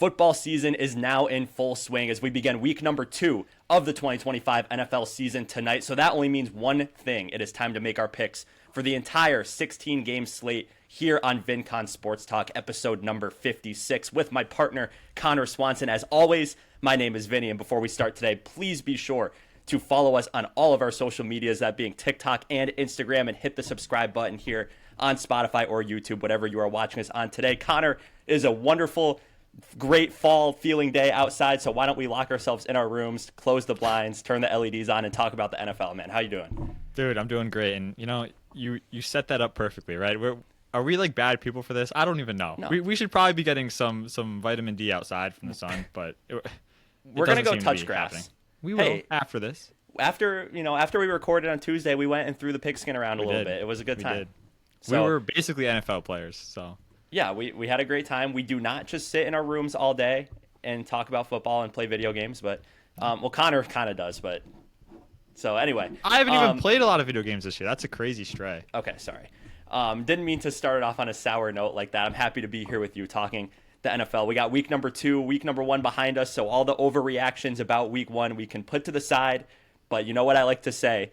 Football season is now in full swing as we begin week number 2 of the 2025 NFL season tonight. So that only means one thing. It is time to make our picks for the entire 16-game slate here on VinCon Sports Talk, episode number 56, with my partner, Connor Swanson. As always, my name is Vinny, and before we start today, please be sure to follow us on all of our social medias, that being TikTok and Instagram, and hit the subscribe button here on Spotify or YouTube, whatever you are watching us on today. Connor, it is a wonderful, great fall feeling day outside, so why don't we lock ourselves in our rooms, close the blinds, turn the LEDs on, and talk about the NFL, man. How you doing? Dude, I'm doing great, and you set that up perfectly, right? Are we like bad people for this? I don't even know. No. We should probably be getting some vitamin D outside from the sun, but we're gonna go touch grass. Happening. We will after this. After we recorded on Tuesday, we went and threw the pigskin around a little bit. It was a good time. Did. So, we were basically NFL players, so. Yeah, we had a great time. We do not just sit in our rooms all day and talk about football and play video games, but Connor kind of does. But so anyway, I haven't even played a lot of video games this year. That's a crazy stray. Okay, sorry. Didn't mean to start it off on a sour note like that. I'm happy to be here with you talking the NFL. We got week number 2, week number 1 behind us, so all the overreactions about week 1 we can put to the side. But you know what I like to say?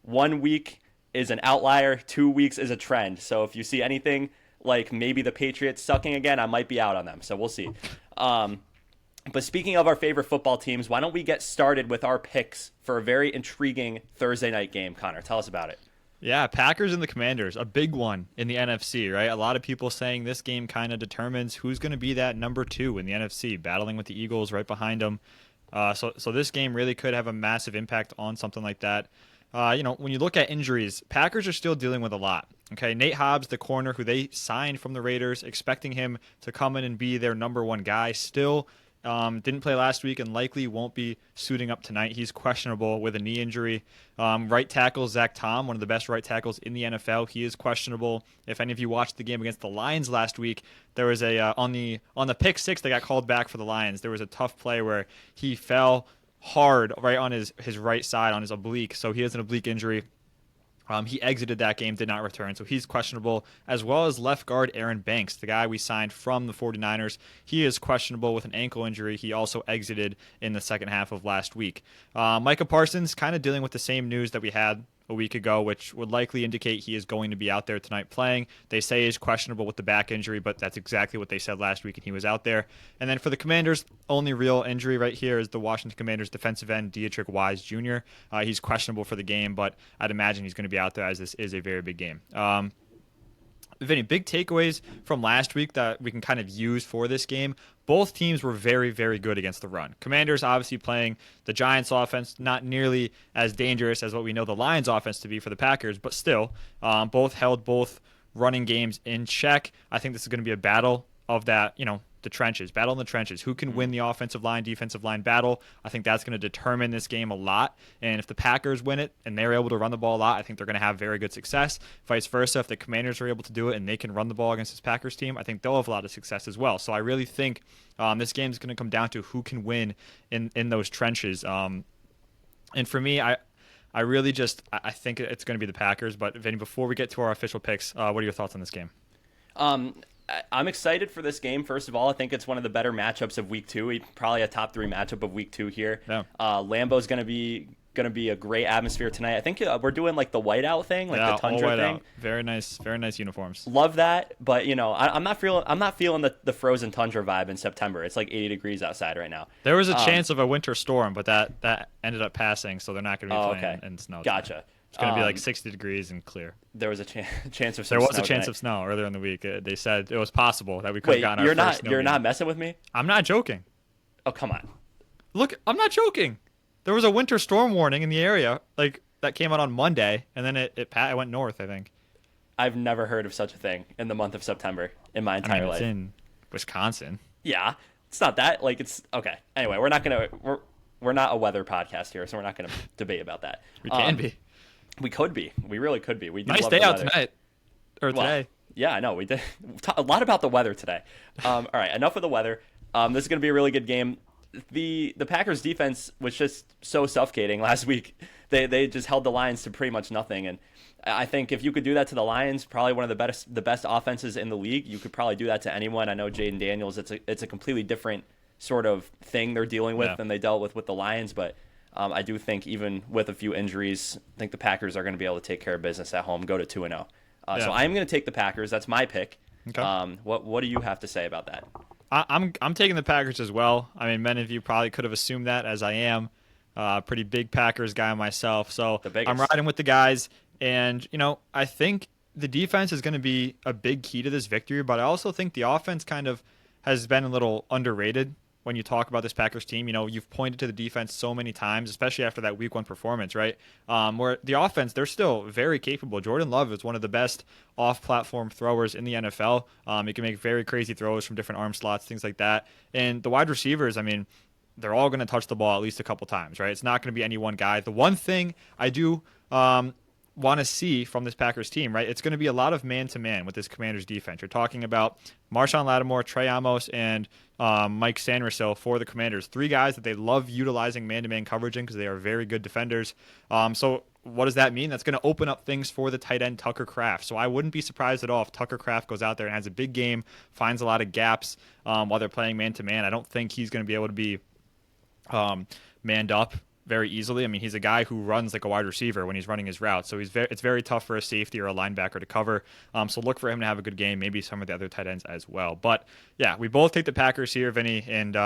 1 week is an outlier, 2 weeks is a trend. So if you see anything like maybe the Patriots sucking again, I might be out on them. So we'll see. But speaking of our favorite football teams, why don't we get started with our picks for a very intriguing Thursday night game? Connor, tell us about it. Yeah, Packers and the Commanders, a big one in the NFC, right? A lot of people saying this game kind of determines who's going to be that number 2 in the NFC, battling with the Eagles right behind them. So this game really could have a massive impact on something like that. When you look at injuries, Packers are still dealing with a lot. Okay, Nate Hobbs, the corner who they signed from the Raiders, expecting him to come in and be their number 1 guy, still didn't play last week and likely won't be suiting up tonight. He's questionable with a knee injury. Right tackle Zach Tom, one of the best right tackles in the NFL, he is questionable. If any of you watched the game against the Lions last week, there was on the pick 6 that got called back for the Lions. There was a tough play where he fell hard right on his right side on his oblique, so he has an oblique injury. He exited that game, did not return, so he's questionable, as well as left guard Aaron Banks, the guy we signed from the 49ers. He is questionable with an ankle injury. He also exited in the second half of last week. Micah Parsons kind of dealing with the same news that we had a week ago, which would likely indicate he is going to be out there tonight playing. They say he's questionable with the back injury, but that's exactly what they said last week, and he was out there. And then for the Commanders, only real injury right here is the Washington Commanders defensive end, Dietrich Wise Jr. He's questionable for the game, but I'd imagine he's going to be out there as this is a very big game. Vinny, big takeaways from last week that we can kind of use for this game. Both teams were very, very good against the run. Commanders obviously playing the Giants offense, not nearly as dangerous as what we know the Lions offense to be for the Packers, but still, both held both running games in check. I think this is going to be a battle of that, the trenches, battle in the trenches. Who can win the offensive line, defensive line battle? I think that's going to determine this game a lot. And if the Packers win it and they're able to run the ball a lot, I think they're going to have very good success. Vice versa, if the Commanders are able to do it and they can run the ball against this Packers team, I think they'll have a lot of success as well. So I really think this game is going to come down to who can win in those trenches. And for me, I think it's going to be the Packers. But Vinny, before we get to our official picks, what are your thoughts on this game? I'm excited for this game. First of all, I think it's one of the better matchups of week 2. Probably a top 3 matchup of week 2 here. Yeah. Lambeau's going to be a great atmosphere tonight. I think we're doing like the whiteout thing, like the tundra thing. Out. Very nice uniforms. Love that, but I'm not feeling the frozen tundra vibe in September. It's like 80 degrees outside right now. There was a chance of a winter storm, but that ended up passing, so they're not going to be playing in snow. Gotcha. It's going to be like 60 degrees and clear. There was a chance of some snow. There was a chance of snow earlier in the week. They said it was possible that we could have gotten our first snow. You're not messing with me? I'm not joking. Oh, come on. Look, I'm not joking. There was a winter storm warning in the area like that came out on Monday, and then it went north, I think. I've never heard of such a thing in the month of September in my entire life. It's in Wisconsin. Yeah. It's not that. Like, it's okay. Anyway, we're not a weather podcast here, so we're not going to debate about that. We can be. We could be. We really could be. We do nice love day the out weather. tonight. Or today. Yeah, I know. We did a lot about the weather today. All right, enough of the weather. This is going to be a really good game. The Packers defense was just so suffocating last week. They just held the Lions to pretty much nothing. And I think if you could do that to the Lions, probably one of the best offenses in the league, you could probably do that to anyone. I know Jaden Daniels, it's a completely different sort of thing they're dealing with than they dealt with the Lions, but I do think even with a few injuries, I think the Packers are going to be able to take care of business at home, go to 2-0. So I'm going to take the Packers. That's my pick. Okay. What do you have to say about that? I'm taking the Packers as well. I mean, many of you probably could have assumed that, as I am a pretty big Packers guy myself. So I'm riding with the guys. And, I think the defense is going to be a big key to this victory, but I also think the offense kind of has been a little underrated when you talk about this Packers team. You've pointed to the defense so many times, especially after that week 1 performance, right? Where the offense, they're still very capable. Jordan Love is one of the best off-platform throwers in the NFL. He can make very crazy throws from different arm slots, things like that. And the wide receivers, I mean, they're all going to touch the ball at least a couple times, right? It's not going to be any one guy. The one thing I do want to see from this Packers team, right? It's going to be a lot of man-to-man with this Commanders defense. You're talking about Marshawn Lattimore, Trey Amos, and Mike Sanderson for the Commanders. 3 guys that they love utilizing man-to-man coverage in because they are very good defenders. So what does that mean? That's going to open up things for the tight end Tucker Kraft. So I wouldn't be surprised at all if Tucker Kraft goes out there and has a big game, finds a lot of gaps while they're playing man-to-man. I don't think he's going to be able to be manned up very easily. I mean, he's a guy who runs like a wide receiver when he's running his route. So it's very tough for a safety or a linebacker to cover. So look for him to have a good game, maybe some of the other tight ends as well. But yeah, we both take the Packers here, Vinny, and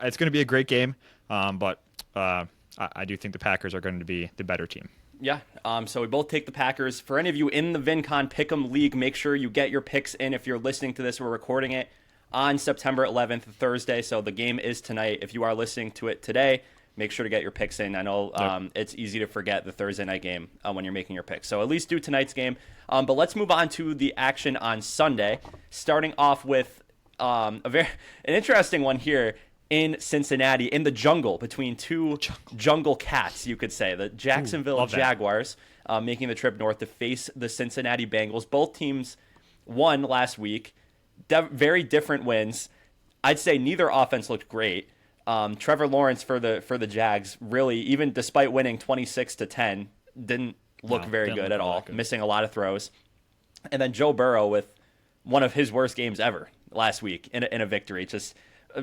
it's going to be a great game. But I do think the Packers are going to be the better team. Yeah, so we both take the Packers. For any of you in the VinCon Pick'em League, make sure you get your picks in. If you're listening to this, we're recording it on September 11th, Thursday. So the game is tonight. If you are listening to it today, make sure to get your picks in. I know it's easy to forget the Thursday night game when you're making your picks. So at least do tonight's game. But let's move on to the action on Sunday, starting off with an interesting one here in Cincinnati, in the jungle, between two jungle cats, you could say. The Jacksonville Jaguars making the trip north to face the Cincinnati Bengals. Both teams won last week. Very different wins. I'd say neither offense looked great. Trevor Lawrence for the Jags really, even despite winning 26-10, didn't look very good at all, missing a lot of throws. And then Joe Burrow with one of his worst games ever last week in a victory, just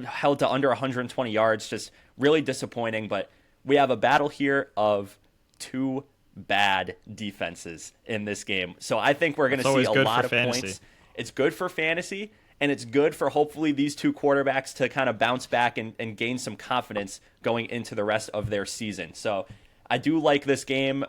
held to under 120 yards, just really disappointing. But we have a battle here of 2 bad defenses in this game. So I think we're going to see a lot of points. It's good for fantasy. And it's good for hopefully these 2 quarterbacks to kind of bounce back and gain some confidence going into the rest of their season. So I do like this game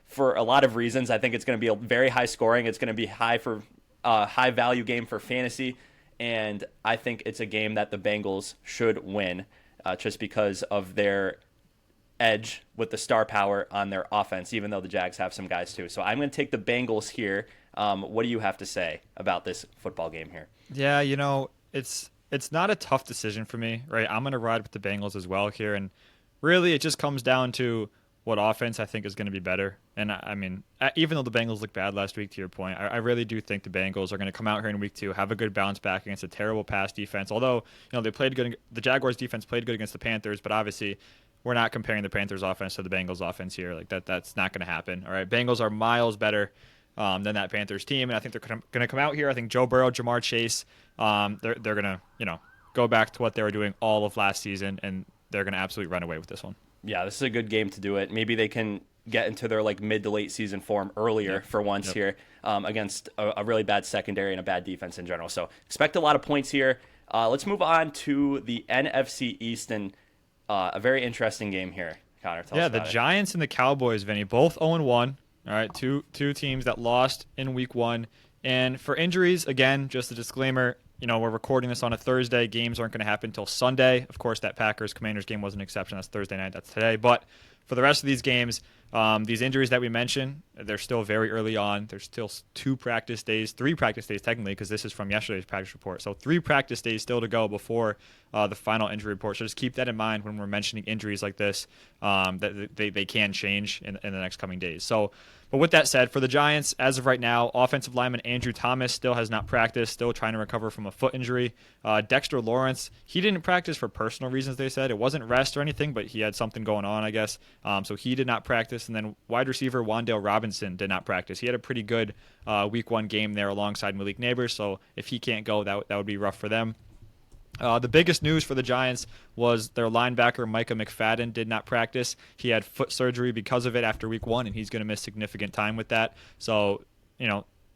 for a lot of reasons. I think it's going to be a very high scoring. It's going to be high value game for fantasy. And I think it's a game that the Bengals should win just because of their edge with the star power on their offense, even though the Jags have some guys too. So I'm going to take the Bengals here. What do you have to say about this football game here? Yeah, it's not a tough decision for me, right? I'm going to ride with the Bengals as well here. And really, it just comes down to what offense I think is going to be better. And I mean, even though the Bengals looked bad last week, to your point, I really do think the Bengals are going to come out here in week 2, have a good bounce back against a terrible pass defense. Although, they played good. The Jaguars defense played good against the Panthers, but obviously we're not comparing the Panthers offense to the Bengals offense here. Like that's not going to happen. All right. Bengals are miles better than that Panthers team. And I think they're going to come out here. I think Joe Burrow, Jamar Chase, they're going to, go back to what they were doing all of last season, and they're going to absolutely run away with this one. Yeah, this is a good game to do it. Maybe they can get into their mid to late season form earlier for once here against a really bad secondary and a bad defense in general. So expect a lot of points here. Let's move on to the NFC East and a very interesting game here. Connor, tell us about the Giants and the Cowboys, Vinny, both 0-1. All right, two teams that lost in week 1. And for injuries, again, just a disclaimer, we're recording this on a Thursday. Games aren't going to happen until Sunday. Of course, that Packers-Commanders game was an exception. That's Thursday night. That's today. But for the rest of these games, these injuries that we mentioned, they're still very early on. There's still 3 practice days technically, because this is from yesterday's practice report. So 3 practice days still to go before the final injury report. So just keep that in mind when we're mentioning injuries like this, that they can change in the next coming days. But with that said, for the Giants, as of right now, offensive lineman Andrew Thomas still has not practiced, still trying to recover from a foot injury. Dexter Lawrence, he didn't practice for personal reasons, they said. It wasn't rest or anything, but he had something going on, I guess. So he did not practice. And then wide receiver Wan'Dale Robinson did not practice. He had a pretty good week 1 game there alongside Malik Neighbors. So if he can't go, that would be rough for them. The biggest news for the Giants was their linebacker Micah McFadden did not practice. He had foot surgery because of it after week 1, and he's going to miss significant time with that. So,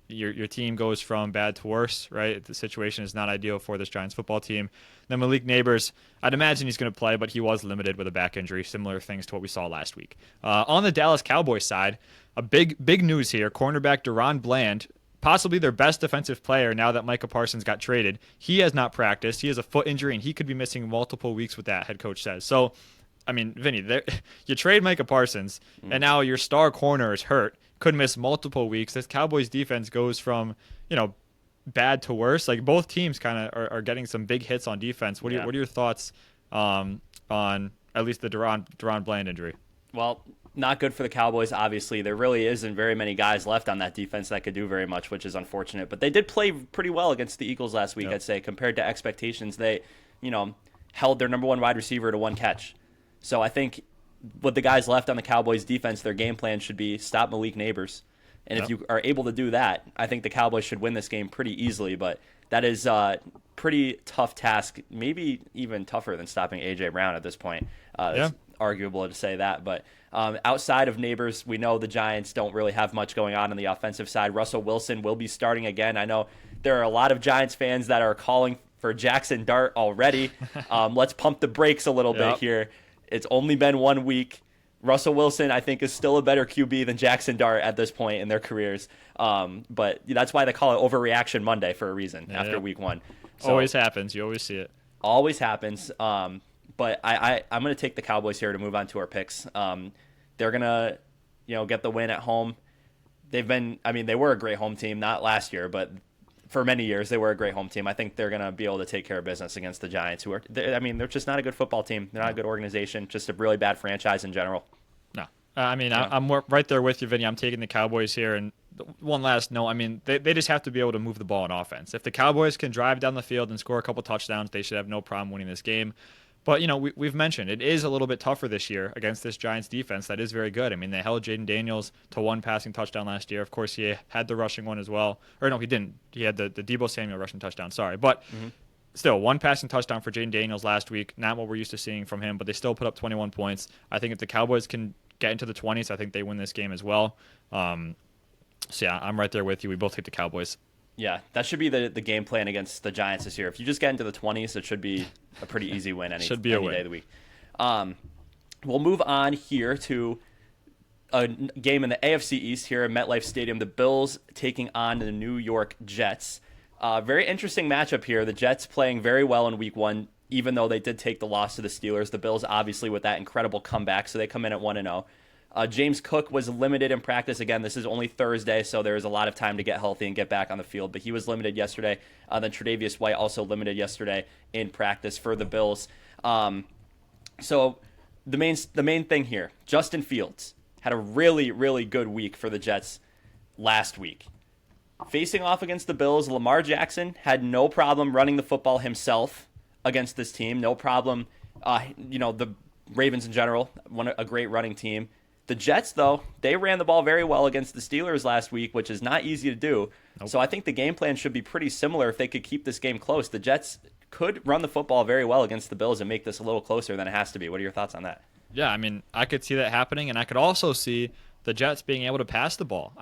your team goes from bad to worse, right? The situation is not ideal for this Giants football team. Then Malik Neighbors, I'd imagine he's going to play, but he was limited with a back injury, similar things to what we saw last week. On the Dallas Cowboys side, a big news here. Cornerback Deron Bland, possibly their best defensive player now that Micah Parsons got traded. He has not practiced. He has a foot injury, and he could be missing multiple weeks with that, head coach says. So, Vinny, you trade Micah Parsons, and now your star corner is hurt, could miss multiple weeks. This Cowboys defense goes from, bad to worse. Like, both teams kind of are getting some big hits on defense. What are your thoughts on at least the Deron Bland injury? Well, not good for the Cowboys, obviously. There really isn't very many guys left on that defense that could do very much, which is unfortunate. But they did play pretty well against the Eagles last week, I'd say. Compared to expectations, they, held their number 1 wide receiver to 1 catch. So I think with the guys left on the Cowboys defense, their game plan should be stop Malik Neighbors. And if you are able to do that, I think the Cowboys should win this game pretty easily. But that is a pretty tough task, maybe even tougher than stopping A.J. Brown at this point. It's arguable to say that. But outside of Neighbors, we know the Giants don't really have much going on the offensive side. Russell Wilson will be starting again. I know there are a lot of Giants fans that are calling for Jackson Dart already. Let's pump the brakes a little bit here. It's only been 1 week. Russell Wilson, I think, is still a better QB than Jackson Dart at this point in their careers. But that's why they call it Overreaction Monday for a reason after week 1. So, always happens. You always see it. Always happens. But I'm going to take the Cowboys here to move on to our picks. They're going to, get the win at home. They were a great home team, not last year, but for many years they were a great home team. I think they're going to be able to take care of business against the Giants, who are, they're just not a good football team. They're not a good organization, just a really bad franchise in general. No. I'm right there with you, Vinny. I'm taking the Cowboys here. And one last note, they just have to be able to move the ball in offense. If the Cowboys can drive down the field and score a couple touchdowns, they should have no problem winning this game. But, we've mentioned it is a little bit tougher this year against this Giants defense that is very good. They held Jaden Daniels to 1 passing touchdown last year. Of course, he had the rushing one as well. Or no, he didn't. He had the Deebo Samuel rushing touchdown. Sorry. But still, 1 passing touchdown for Jaden Daniels last week. Not what we're used to seeing from him, but they still put up 21 points. I think if the Cowboys can get into the 20s, I think they win this game as well. I'm right there with you. We both take the Cowboys. Yeah, that should be the game plan against the Giants this year. If you just get into the 20s, it should be a pretty easy win any day of the week. We'll move on here to a game in the AFC East here at MetLife Stadium. The Bills taking on the New York Jets. Very interesting matchup here. The Jets playing very well in week 1, even though they did take the loss to the Steelers. The Bills, obviously, with that incredible comeback, so they come in at 1-0. James Cook was limited in practice. Again, this is only Thursday, so there is a lot of time to get healthy and get back on the field. But he was limited yesterday. Then Tre'Davious White also limited yesterday in practice for the Bills. So the main thing here, Justin Fields had a really, really good week for the Jets last week. Facing off against the Bills, Lamar Jackson had no problem running the football himself against this team. No problem. The Ravens in general, a great running team. The Jets, though, they ran the ball very well against the Steelers last week, which is not easy to do. Nope. So I think the game plan should be pretty similar if they could keep this game close. The Jets could run the football very well against the Bills and make this a little closer than it has to be. What are your thoughts on that? Yeah, I could see that happening, and I could also see the Jets being able to pass the ball.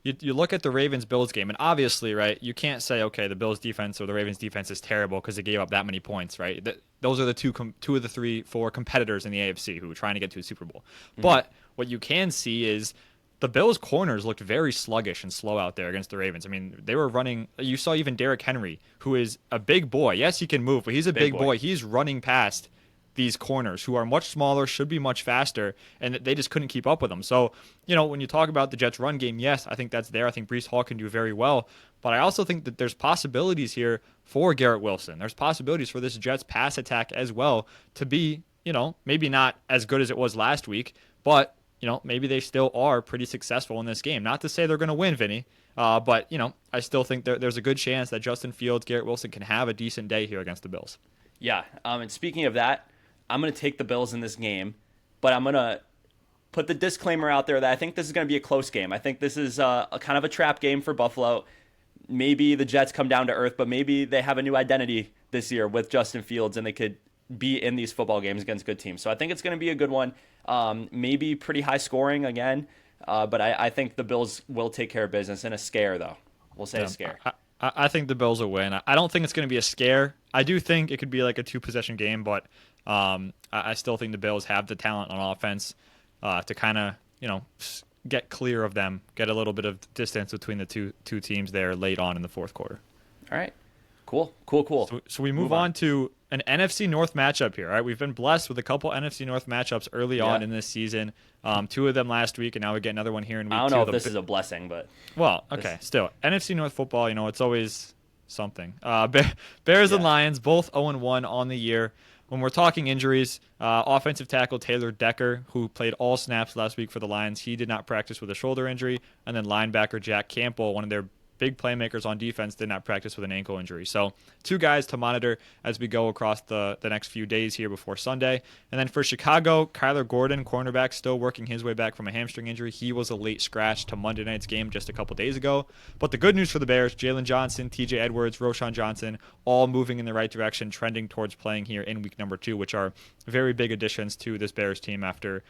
You look at the Ravens-Bills game, and obviously, right, you can't say, okay, the Bills' defense or the Ravens' defense is terrible because they gave up that many points, right? Those are the two of the 3-4 competitors in the AFC who are trying to get to a Super Bowl. Mm-hmm. But what you can see is the Bills' corners looked very sluggish and slow out there against the Ravens. They were running. You saw even Derrick Henry, who is a big boy. Yes, he can move, but he's a big boy. He's running past these corners who are much smaller, should be much faster, and they just couldn't keep up with them. So, when you talk about the Jets' run game, yes, I think that's there. I think Breece Hall can do very well, but I also think that there's possibilities here for Garrett Wilson. There's possibilities for this Jets pass attack as well to be, maybe not as good as it was last week, but maybe they still are pretty successful in this game. Not to say they're going to win, Vinny, but, I still think there's a good chance that Justin Fields, Garrett Wilson can have a decent day here against the Bills. Yeah, and speaking of that, I'm going to take the Bills in this game, but I'm going to put the disclaimer out there that I think this is going to be a close game. I think this is a kind of a trap game for Buffalo. Maybe the Jets come down to earth, but maybe they have a new identity this year with Justin Fields, and they could be in these football games against good teams. So I think it's going to be a good one. Maybe pretty high scoring again, but I think the Bills will take care of business in a scare, though. We'll say a scare. I think the Bills will win. I don't think it's going to be a scare. I do think it could be like a 2-possession game, but I still think the Bills have the talent on offense to kind of, get clear of them, get a little bit of distance between the two teams there late on in the fourth quarter. All right. Cool. So we move on to an NFC North matchup here. All right, we've been blessed with a couple NFC North matchups early on in this season. 2 of them last week, and now we get another one here in week 2. I don't know if this is a blessing, but still NFC North football. It's always something. Bears and Lions both 0-1 on the year. When we're talking injuries, offensive tackle Taylor Decker, who played all snaps last week for the Lions, he did not practice with a shoulder injury, and then linebacker Jack Campbell, one of their big playmakers on defense, did not practice with an ankle injury. So 2 guys to monitor as we go across the next few days here before Sunday. And then for Chicago, Kyler Gordon, cornerback, still working his way back from a hamstring injury. He was a late scratch to Monday night's game just a couple days ago. But the good news for the Bears, Jalen Johnson, TJ Edwards, Roshan Johnson, all moving in the right direction, trending towards playing here in week number 2, which are very big additions to this Bears team after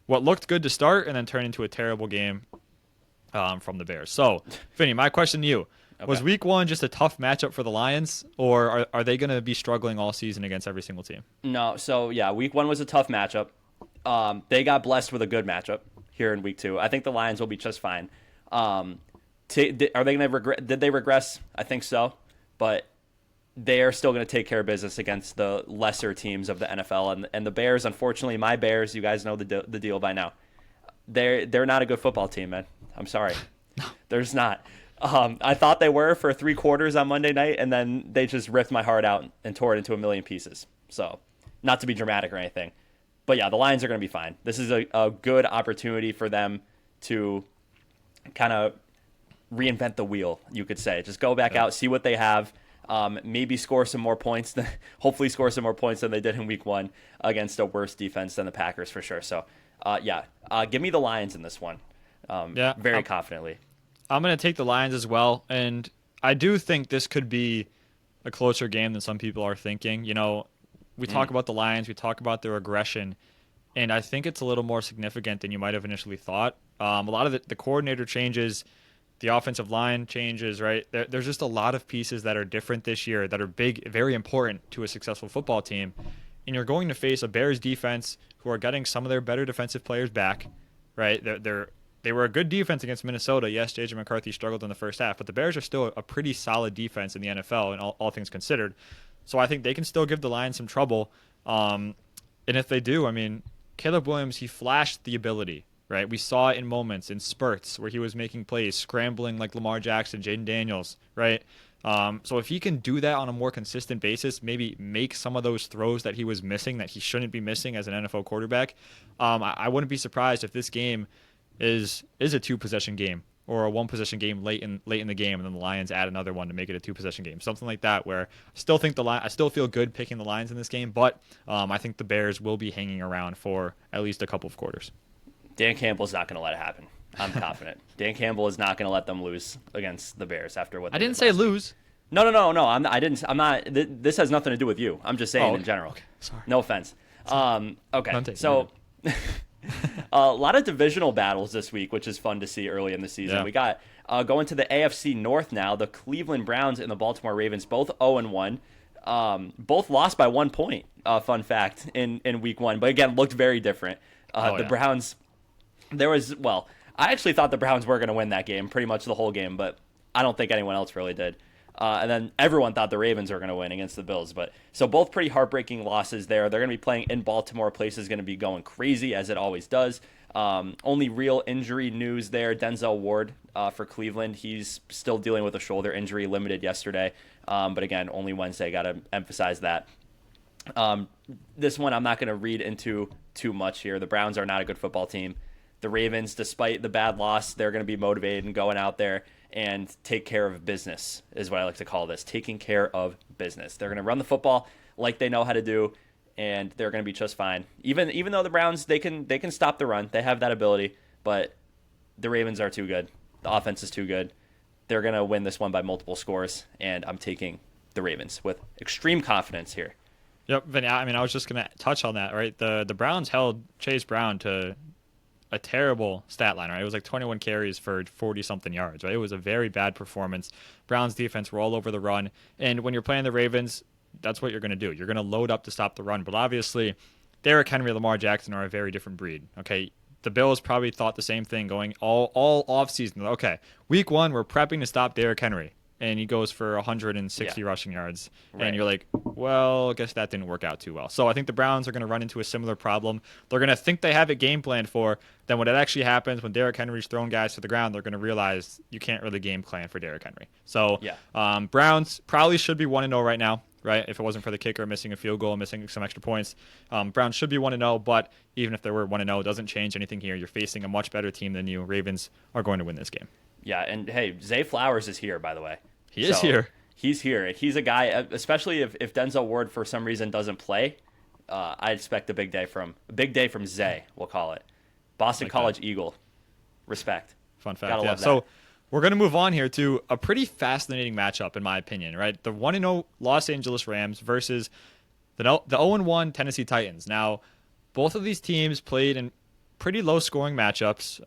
what looked good to start and then turned into a terrible game from the Bears. So, Vinny, my question to you. Okay. Was week 1 just a tough matchup for the Lions, or are they going to be struggling all season against every single team? No, so week 1 was a tough matchup. They got blessed with a good matchup here in week 2. I think the Lions will be just fine. Are they going to regret? Did they regress? I think so, but they are still going to take care of business against the lesser teams of the NFL. And the Bears, unfortunately, my Bears, you guys know the deal by now. They're not a good football team, man. I'm sorry. There's not. I thought they were for 3 quarters on Monday night, and then they just ripped my heart out and tore it into a million pieces. So, not to be dramatic or anything. But yeah, the Lions are going to be fine. This is a good opportunity for them to kind of reinvent the wheel, you could say. Just go back out, see what they have, maybe score some more points, hopefully score some more points than they did in week 1 against a worse defense than the Packers for sure. So, give me the Lions in this one. Very confidently. I'm going to take the Lions as well, and I do think this could be a closer game than some people are thinking. We talk about the Lions, we talk about their aggression, and I think it's a little more significant than you might have initially thought. A lot of the coordinator changes, the offensive line changes, right? There's just a lot of pieces that are different this year that are big, very important to a successful football team, and you're going to face a Bears defense who are getting some of their better defensive players back, right? They were a good defense against Minnesota. Yes, J.J. McCarthy struggled in the first half, but the Bears are still a pretty solid defense in the NFL, and all things considered. So I think they can still give the Lions some trouble. And if they do, Caleb Williams, he flashed the ability, right? We saw it in moments, in spurts, where he was making plays, scrambling like Lamar Jackson, Jaden Daniels, right? So if he can do that on a more consistent basis, maybe make some of those throws that he was missing, that he shouldn't be missing as an NFL quarterback, I wouldn't be surprised if this game is a 2-possession game or a 1-possession game late in the game, and then the Lions add another one to make it a 2-possession game, something like that. Where I still feel good picking the Lions in this game, but I think the Bears will be hanging around for at least a couple of quarters. Dan Campbell's not going to let it happen. I'm confident. Dan Campbell is not going to let them lose against the Bears after what I didn't say lose. No. I'm not. This has nothing to do with you. I'm just saying in general. Okay. Sorry. No offense. Okay. So. A lot of divisional battles this week, which is fun to see early in the season. We got going to the AFC North now. The Cleveland Browns and the Baltimore Ravens, both 0-1. Both lost by 1 point, fun fact, in week 1. But again, looked very different. Browns, I actually thought the Browns were going to win that game, pretty much the whole game, but I don't think anyone else really did. And then everyone thought the Ravens were going to win against the Bills. So both pretty heartbreaking losses there. They're going to be playing in Baltimore. Place is going to be going crazy, as it always does. Only real injury news there, Denzel Ward for Cleveland. He's still dealing with a shoulder injury, limited yesterday. But again, only Wednesday. Got to emphasize that. This one I'm not going to read into too much here. The Browns are not a good football team. The Ravens, despite the bad loss, they're going to be motivated and going out there and take care of business, is what I like to call this, taking care of business. They're going to run the football like they know how to do, and they're going to be just fine. Even though the Browns, they can stop the run. They have that ability, but the Ravens are too good. The offense is too good. They're going to win this one by multiple scores, and I'm taking the Ravens with extreme confidence here. Yep, Vinny, I mean, I was just going to touch on that, right? The Browns held Chase Brown to a terrible stat line, right? It was like 21 carries for 40-something yards, right? It was a very bad performance. Browns defense were all over the run. And when you're playing the Ravens, that's what you're going to do. You're going to load up to stop the run. But obviously, Derrick Henry and Lamar Jackson are a very different breed, okay? The Bills probably thought the same thing going all offseason. Okay, week one, we're prepping to stop Derrick Henry. And he goes for 160 rushing yards. Right. And you're like, well, I guess that didn't work out too well. So I think the Browns are going to run into a similar problem. They're going to think they have it game planned for. Then when it actually happens, when Derrick Henry's throwing guys to the ground, they're going to realize you can't really game plan for Derrick Henry. So Browns probably should be 1-0 right now, right? If it wasn't for the kicker missing a field goal, missing some extra points. Browns should be 1-0, but even if they were 1-0, it doesn't change anything here. You're facing a much better team than you. Ravens are going to win this game. Yeah, and hey, Zay Flowers is here, by the way. He is here. He's here. He's a guy, especially if Denzel Ward for some reason doesn't play, I expect a big day from Zay, we'll call it. Boston College Eagle. Respect. Fun fact. Yeah. So we're going to move on here to a pretty fascinating matchup, in my opinion, right? The 1-0 Los Angeles Rams versus the 0-1 Tennessee Titans. Now, both of these teams played in pretty low-scoring matchups,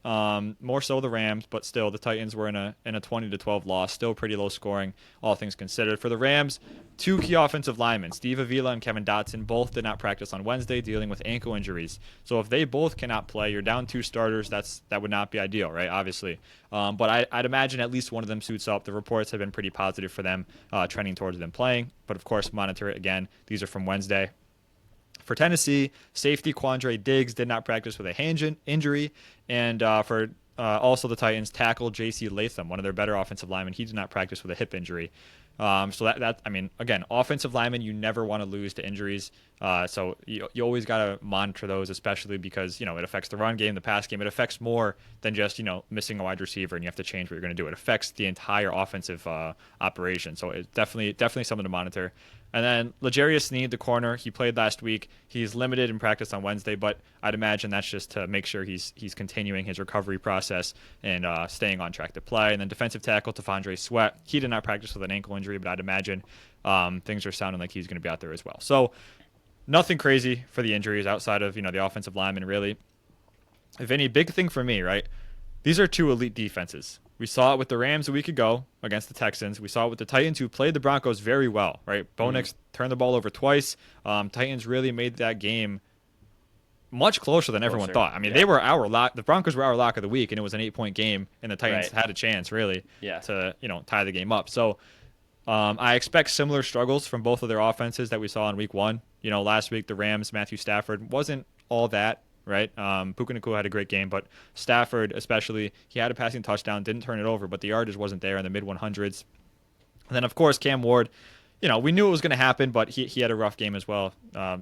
more so the Rams, but still the Titans were in a 20-12 loss, still pretty low-scoring, all things considered. For the Rams, two key offensive linemen, Steve Avila and Kevin Dotson, both did not practice on Wednesday, dealing with ankle injuries. So if they both cannot play, you're down two starters. That would not be ideal, right? Obviously, but I'd imagine at least one of them suits up. The reports have been pretty positive for them, trending towards them playing. But of course, monitor it again. These are from Wednesday. For Tennessee, safety Quandre Diggs did not practice with a hand injury. And for also the Titans, tackle J.C. Latham, one of their better offensive linemen, he did not practice with a hip injury. So that I mean, again, offensive linemen, you never want to lose to injuries. So you always got to monitor those, especially because, it affects the run game, the pass game. It affects more than just, missing a wide receiver and you have to change what you're going to do. It affects the entire offensive operation. So it's definitely something to monitor. And then L'Jarius Sneed, the corner, he played last week. He's limited in practice on Wednesday, but I'd imagine that's just to make sure he's continuing his recovery process and staying on track to play. And then defensive tackle T'Vondre Sweat, he did not practice with an ankle injury, but I'd imagine things are sounding like he's going to be out there as well. So nothing crazy for the injuries outside of the offensive lineman, really. If any, big thing for me, right? These are two elite defenses. We saw it with the Rams a week ago against the Texans. We saw it with the Titans, who played the Broncos very well, right? Bo Nix turned the ball over twice. Titans really made that game much closer than everyone thought. I mean, they were our lock. The Broncos were our lock of the week, and it was an 8-point game, and the Titans had a chance, really, to tie the game up. So I expect similar struggles from both of their offenses that we saw in week one. Last week, the Rams, Matthew Stafford wasn't all that. Right, Puka Nacua had a great game, but Stafford especially, he had a passing touchdown, didn't turn it over, but the yardage wasn't there in the mid-100s. And then, of course, Cam Ward, we knew it was going to happen, but he had a rough game as well.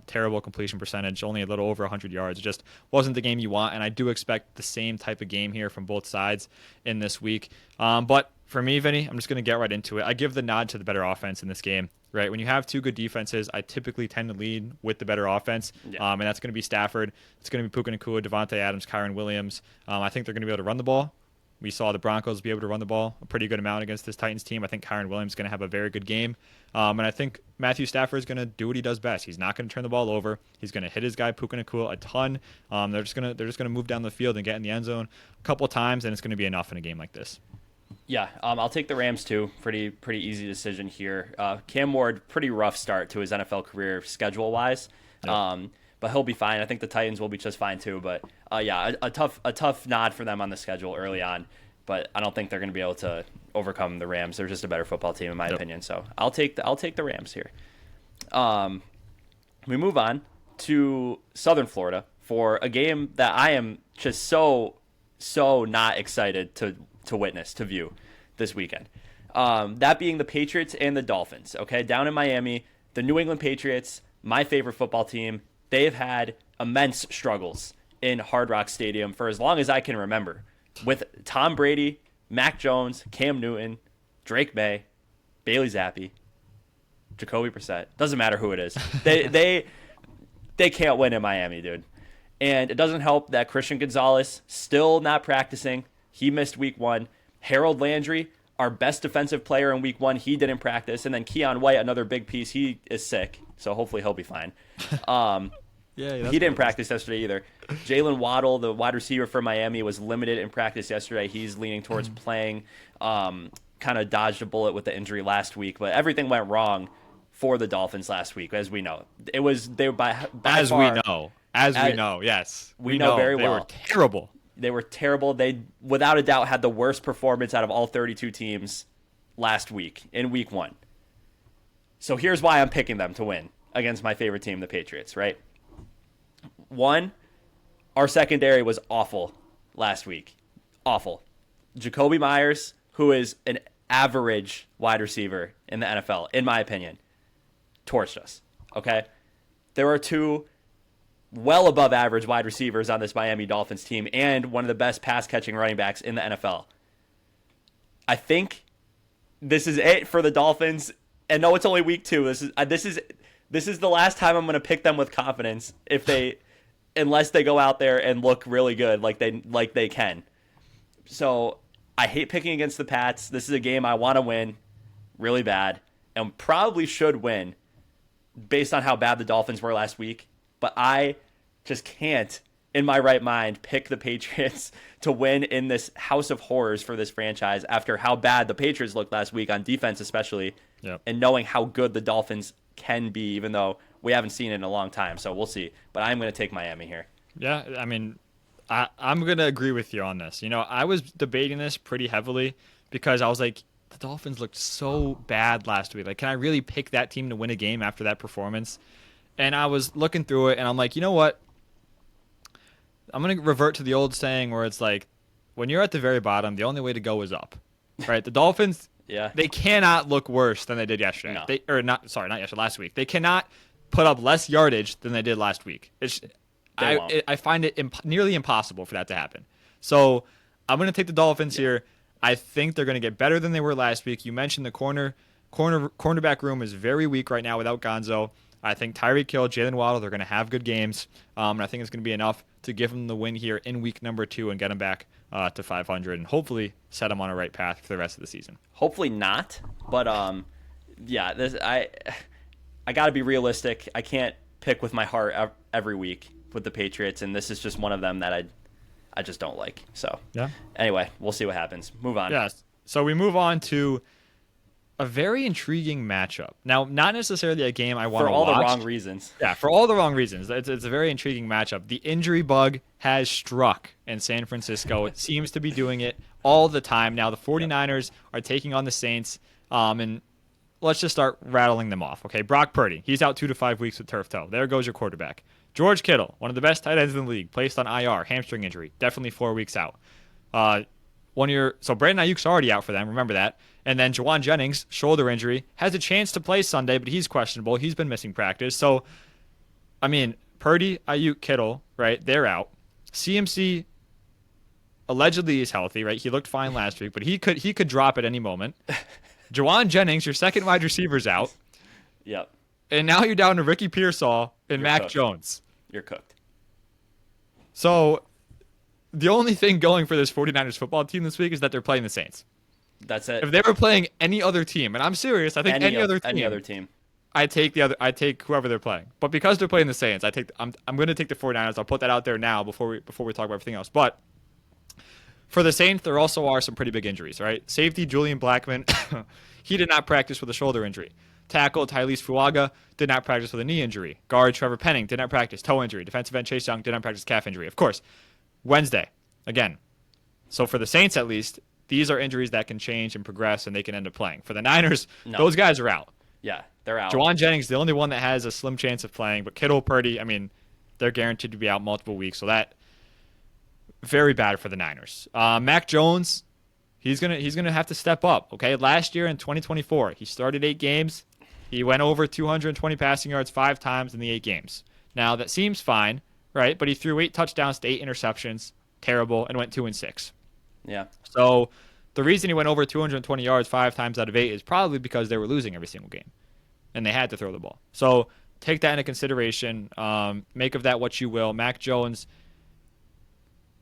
Terrible completion percentage, only a little over 100 yards. It just wasn't the game you want, and I do expect the same type of game here from both sides in this week. But for me, Vinny, I'm just going to get right into it. I give the nod to the better offense in this game. Right, when you have two good defenses, I typically tend to lead with the better offense, and that's going to be Stafford. It's going to be Puka Nacua, Devontae Adams, Kyron Williams. I think they're going to be able to run the ball. We saw the Broncos be able to run the ball a pretty good amount against this Titans team. I think Kyron Williams is going to have a very good game, and I think Matthew Stafford is going to do what he does best. He's not going to turn the ball over. He's going to hit his guy Puka Nacua a ton. They're just going to move down the field and get in the end zone a couple of times, and it's going to be enough in a game like this. Yeah, I'll take the Rams too. Pretty easy decision here. Cam Ward, pretty rough start to his NFL career schedule-wise, but he'll be fine. I think the Titans will be just fine too. But a tough nod for them on the schedule early on. But I don't think they're going to be able to overcome the Rams. They're just a better football team in my opinion. So I'll take the Rams here. We move on to Southern Florida for a game that I am just so not excited to witness, to view this weekend. That being the Patriots and the Dolphins. Okay, down in Miami, the New England Patriots, my favorite football team, they've had immense struggles in Hard Rock Stadium for as long as I can remember. With Tom Brady, Mac Jones, Cam Newton, Drake May, Bailey Zappi, Jacoby Brissett. Doesn't matter who it is. they can't win in Miami, dude. And it doesn't help that Christian Gonzalez still not practicing. He missed week 1. Harold Landry, our best defensive player in week 1, he didn't practice. And then Keon White, another big piece, he is sick. So hopefully he'll be fine. Yeah, he didn't practice yesterday either. Jalen Waddle, the wide receiver for Miami, was limited in practice yesterday. He's leaning towards playing. Kind of dodged a bullet with the injury last week, but everything went wrong for the Dolphins last week, as we know. They were by as far, we know, yes, we know very well. They were terrible. They were terrible. They, without a doubt, had the worst performance out of all 32 teams last week in week 1. So here's why I'm picking them to win against my favorite team, the Patriots, right? 1, our secondary was awful last week. Awful. Jacoby Myers, who is an average wide receiver in the NFL, in my opinion, torched us, okay? There are 2 well above average wide receivers on this Miami Dolphins team and one of the best pass-catching running backs in the NFL. I think this is it for the Dolphins. And no, it's only week 2. This is the last time I'm going to pick them with confidence unless they go out there and look really good like they can. So I hate picking against the Pats. This is a game I want to win really bad and probably should win based on how bad the Dolphins were last week. But I just can't, in my right mind, pick the Patriots to win in this house of horrors for this franchise after how bad the Patriots looked last week on defense especially, and knowing how good the Dolphins can be, even though we haven't seen it in a long time. So we'll see. But I'm going to take Miami here. Yeah, I mean, I'm going to agree with you on this. You know, I was debating this pretty heavily because I was like, the Dolphins looked so bad last week. Like, can I really pick that team to win a game after that performance? And I was looking through it, and I'm like, you know what? I'm going to revert to the old saying where it's like, when you're at the very bottom, the only way to go is up. Right? The Dolphins, they cannot look worse than they did yesterday. No. Not yesterday, last week. They cannot put up less yardage than they did last week. I find it nearly impossible for that to happen. So I'm going to take the Dolphins here. I think they're going to get better than they were last week. You mentioned the cornerback room is very weak right now without Gonzo. I think Tyreek Hill, Jalen Waddle, they're going to have good games. And I think it's going to be enough to give them the win here in week number 2 and get them back to 500 and hopefully set them on a right path for the rest of the season. Hopefully not, but I got to be realistic. I can't pick with my heart every week with the Patriots, and this is just one of them that I just don't like. So anyway, we'll see what happens. Move on. Yes. So we move on to a very intriguing matchup. Now, not necessarily a game I want to watch. For all the wrong reasons. Yeah, for all the wrong reasons. It's a very intriguing matchup. The injury bug has struck in San Francisco. It seems to be doing it all the time. Now, the 49ers are taking on the Saints, and let's just start rattling them off. Okay, Brock Purdy, he's out 2 to 5 weeks with turf toe. There goes your quarterback. George Kittle, one of the best tight ends in the league, placed on IR, hamstring injury, definitely 4 weeks out. So Brandon Ayuk's already out for them, remember that. And then Jawan Jennings, shoulder injury, has a chance to play Sunday, but he's questionable. He's been missing practice. So, I mean, Purdy, Ayuk, Kittle, right, they're out. CMC allegedly is healthy, right? He looked fine last week, but he could drop at any moment. Jawan Jennings, your second wide receiver's out. Yep. And now you're down to Ricky Pearsall and Mac Jones. You're cooked. So the only thing going for this 49ers football team this week is that they're playing the Saints. That's it. If they were playing any other team, and I'm serious, I think any other team, I take whoever they're playing. But because they're playing the Saints, I'm going to take the 49ers. I'll put that out there now before we talk about everything else. But for the Saints, there also are some pretty big injuries, right? Safety Julian Blackmon, he did not practice with a shoulder injury. Tackle Tylese Fuaga did not practice with a knee injury. Guard Trevor Penning did not practice, toe injury. Defensive end Chase Young did not practice, calf injury. Of course, Wednesday, again. So for the Saints, at least, these are injuries that can change and progress, and they can end up playing. For the Niners, those guys are out. Yeah, they're out. Jawan Jennings, the only one that has a slim chance of playing, but Kittle, Purdy, I mean, they're guaranteed to be out multiple weeks, so that very bad for the Niners. Mac Jones, he's gonna have to step up. Okay, last year in 2024, he started 8 games. He went over 220 passing yards 5 times in the 8 games. Now that seems fine, right? But he threw 8 touchdowns to 8 interceptions, terrible, and went 2-6. Yeah. So the reason he went over 220 yards 5 times out of 8 is probably because they were losing every single game, and they had to throw the ball. So take that into consideration. Make of that what you will. Mac Jones,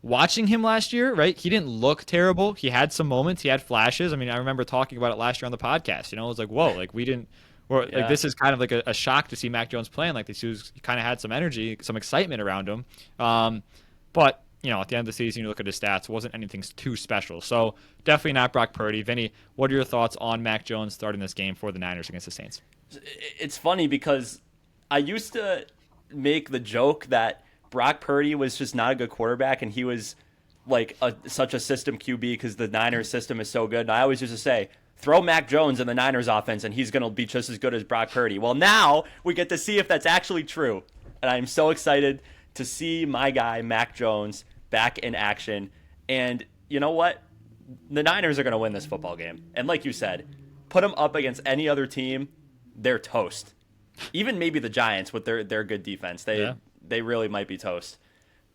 watching him last year, right? He didn't look terrible. He had some moments. He had flashes. I mean, I remember talking about it last year on the podcast. It was like, whoa, like we didn't. Or Yeah. like this is kind of like a shock to see Mac Jones playing like this. He kind of had some energy, some excitement around him. But at the end of the season, you look at his stats, it wasn't anything too special. So definitely not Brock Purdy. Vinny, what are your thoughts on Mac Jones starting this game for the Niners against the Saints? It's funny because I used to make the joke that Brock Purdy was just not a good quarterback, and he was like such a system QB because the Niners system is so good. And I always used to say, throw Mac Jones in the Niners offense, and he's going to be just as good as Brock Purdy. Well, now we get to see if that's actually true, and I'm so excited to see my guy Mac Jones back in action. And you know what? The Niners are going to win this football game. And like you said, put them up against any other team, they're toast. Even maybe the Giants with their good defense. They really might be toast.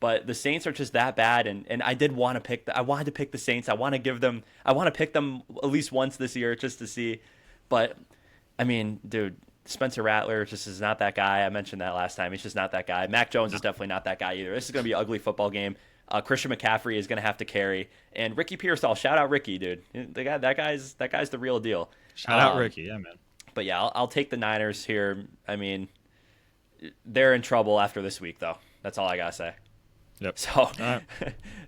But the Saints are just that bad, and I did want to pick I wanted to pick the Saints. I want to pick them at least once this year just to see. But I mean, dude, Spencer Rattler just is not that guy. I mentioned that last time. He's just not that guy. Mac Jones is definitely not that guy either. This is going to be an ugly football game. Christian McCaffrey is going to have to carry, and Ricky Pearsall. Shout out Ricky, dude. That guy's the real deal. Shout out Ricky, yeah, man. But yeah, I'll take the Niners here. I mean, they're in trouble after this week, though. That's all I gotta say. Yep. So right.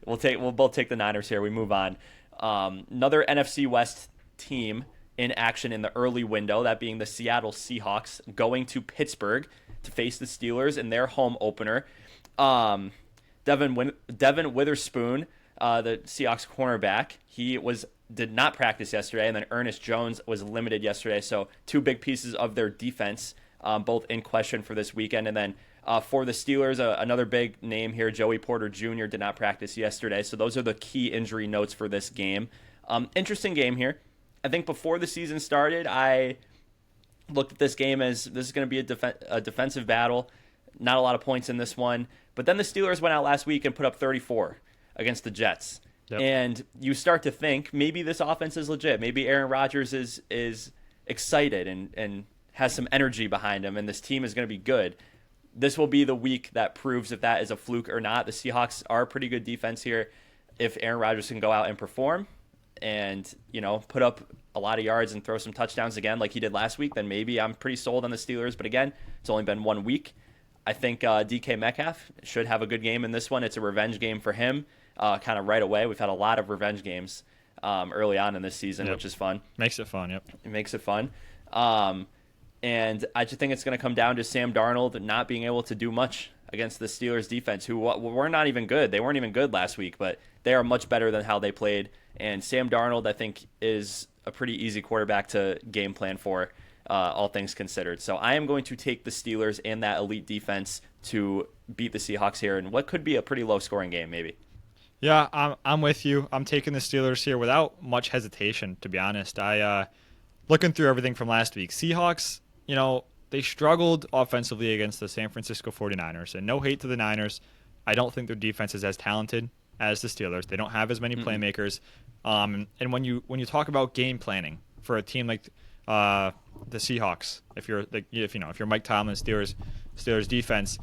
we'll both take the Niners here. We move on. Another NFC West team in action in the early window, that being the Seattle Seahawks, going to Pittsburgh to face the Steelers in their home opener. Devin Witherspoon, the Seahawks cornerback, he did not practice yesterday, and then Ernest Jones was limited yesterday. So two big pieces of their defense, both in question for this weekend. And then for the Steelers, another big name here, Joey Porter Jr. did not practice yesterday. So those are the key injury notes for this game. Interesting game here. I think before the season started, I looked at this game as this is going to be a defensive battle. Not a lot of points in this one. But then the Steelers went out last week and put up 34 against the Jets. Yep. And you start to think maybe this offense is legit. Maybe Aaron Rodgers is excited and has some energy behind him, and this team is going to be good. This will be the week that proves if that is a fluke or not. The Seahawks are a pretty good defense here. If Aaron Rodgers can go out and perform and, put up a lot of yards and throw some touchdowns again like he did last week, then maybe I'm pretty sold on the Steelers. But again, it's only been 1 week. I think DK Metcalf should have a good game in this one. It's a revenge game for him kind of right away. We've had a lot of revenge games early on in this season, which is fun. Makes it fun, yep. It makes it fun. And I just think it's going to come down to Sam Darnold not being able to do much against the Steelers defense, who were not even good. They weren't even good last week, but they are much better than how they played. And Sam Darnold, I think, is a pretty easy quarterback to game plan for, all things considered. So I am going to take the Steelers and that elite defense to beat the Seahawks here in what could be a pretty low-scoring game, maybe. Yeah, I'm with you. I'm taking the Steelers here without much hesitation, to be honest. Looking through everything from last week, Seahawks, they struggled offensively against the San Francisco 49ers. And no hate to the Niners. I don't think their defense is as talented as the Steelers. They don't have as many playmakers. And when you talk about game planning for a team like the Seahawks, if you're Mike Tomlin, Steelers defense,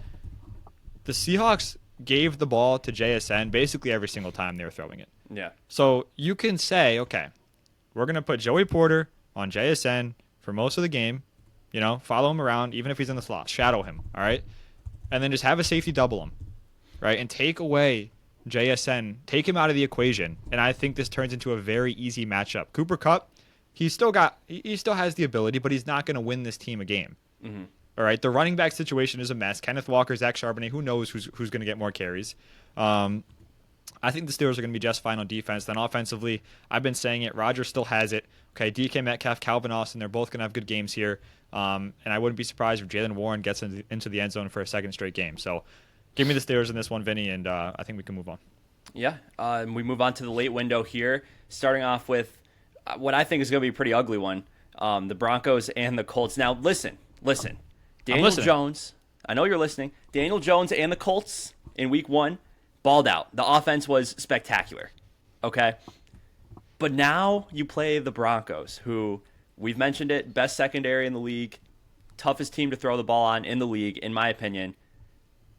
the Seahawks gave the ball to JSN basically every single time they were throwing it. Yeah. So you can say, okay, we're going to put Joey Porter on JSN for most of the game, follow him around, even if he's in the slot, shadow him, all right? And then just have a safety double him, right? And take away JSN, take him out of the equation. And I think this turns into a very easy matchup. Cooper Kupp, he still has the ability, but he's not going to win this team a game. Mm-hmm. All right, the running back situation is a mess. Kenneth Walker, Zach Charbonnet, who knows who's going to get more carries. I think the Steelers are going to be just fine on defense. Then offensively, I've been saying it. Rodgers still has it. Okay, DK Metcalf, Calvin Austin, they're both going to have good games here. And I wouldn't be surprised if Jaylen Warren gets into the end zone for a second straight game. So give me the Steelers in this one, Vinny, and I think we can move on. Yeah, we move on to the late window here, starting off with what I think is going to be a pretty ugly one, the Broncos and the Colts. Now, listen. Daniel Jones, I know you're listening. Daniel Jones and the Colts in week 1 balled out. The offense was spectacular, okay? But now you play the Broncos, who, we've mentioned it, best secondary in the league. toughest team to throw the ball on in the league, in my opinion.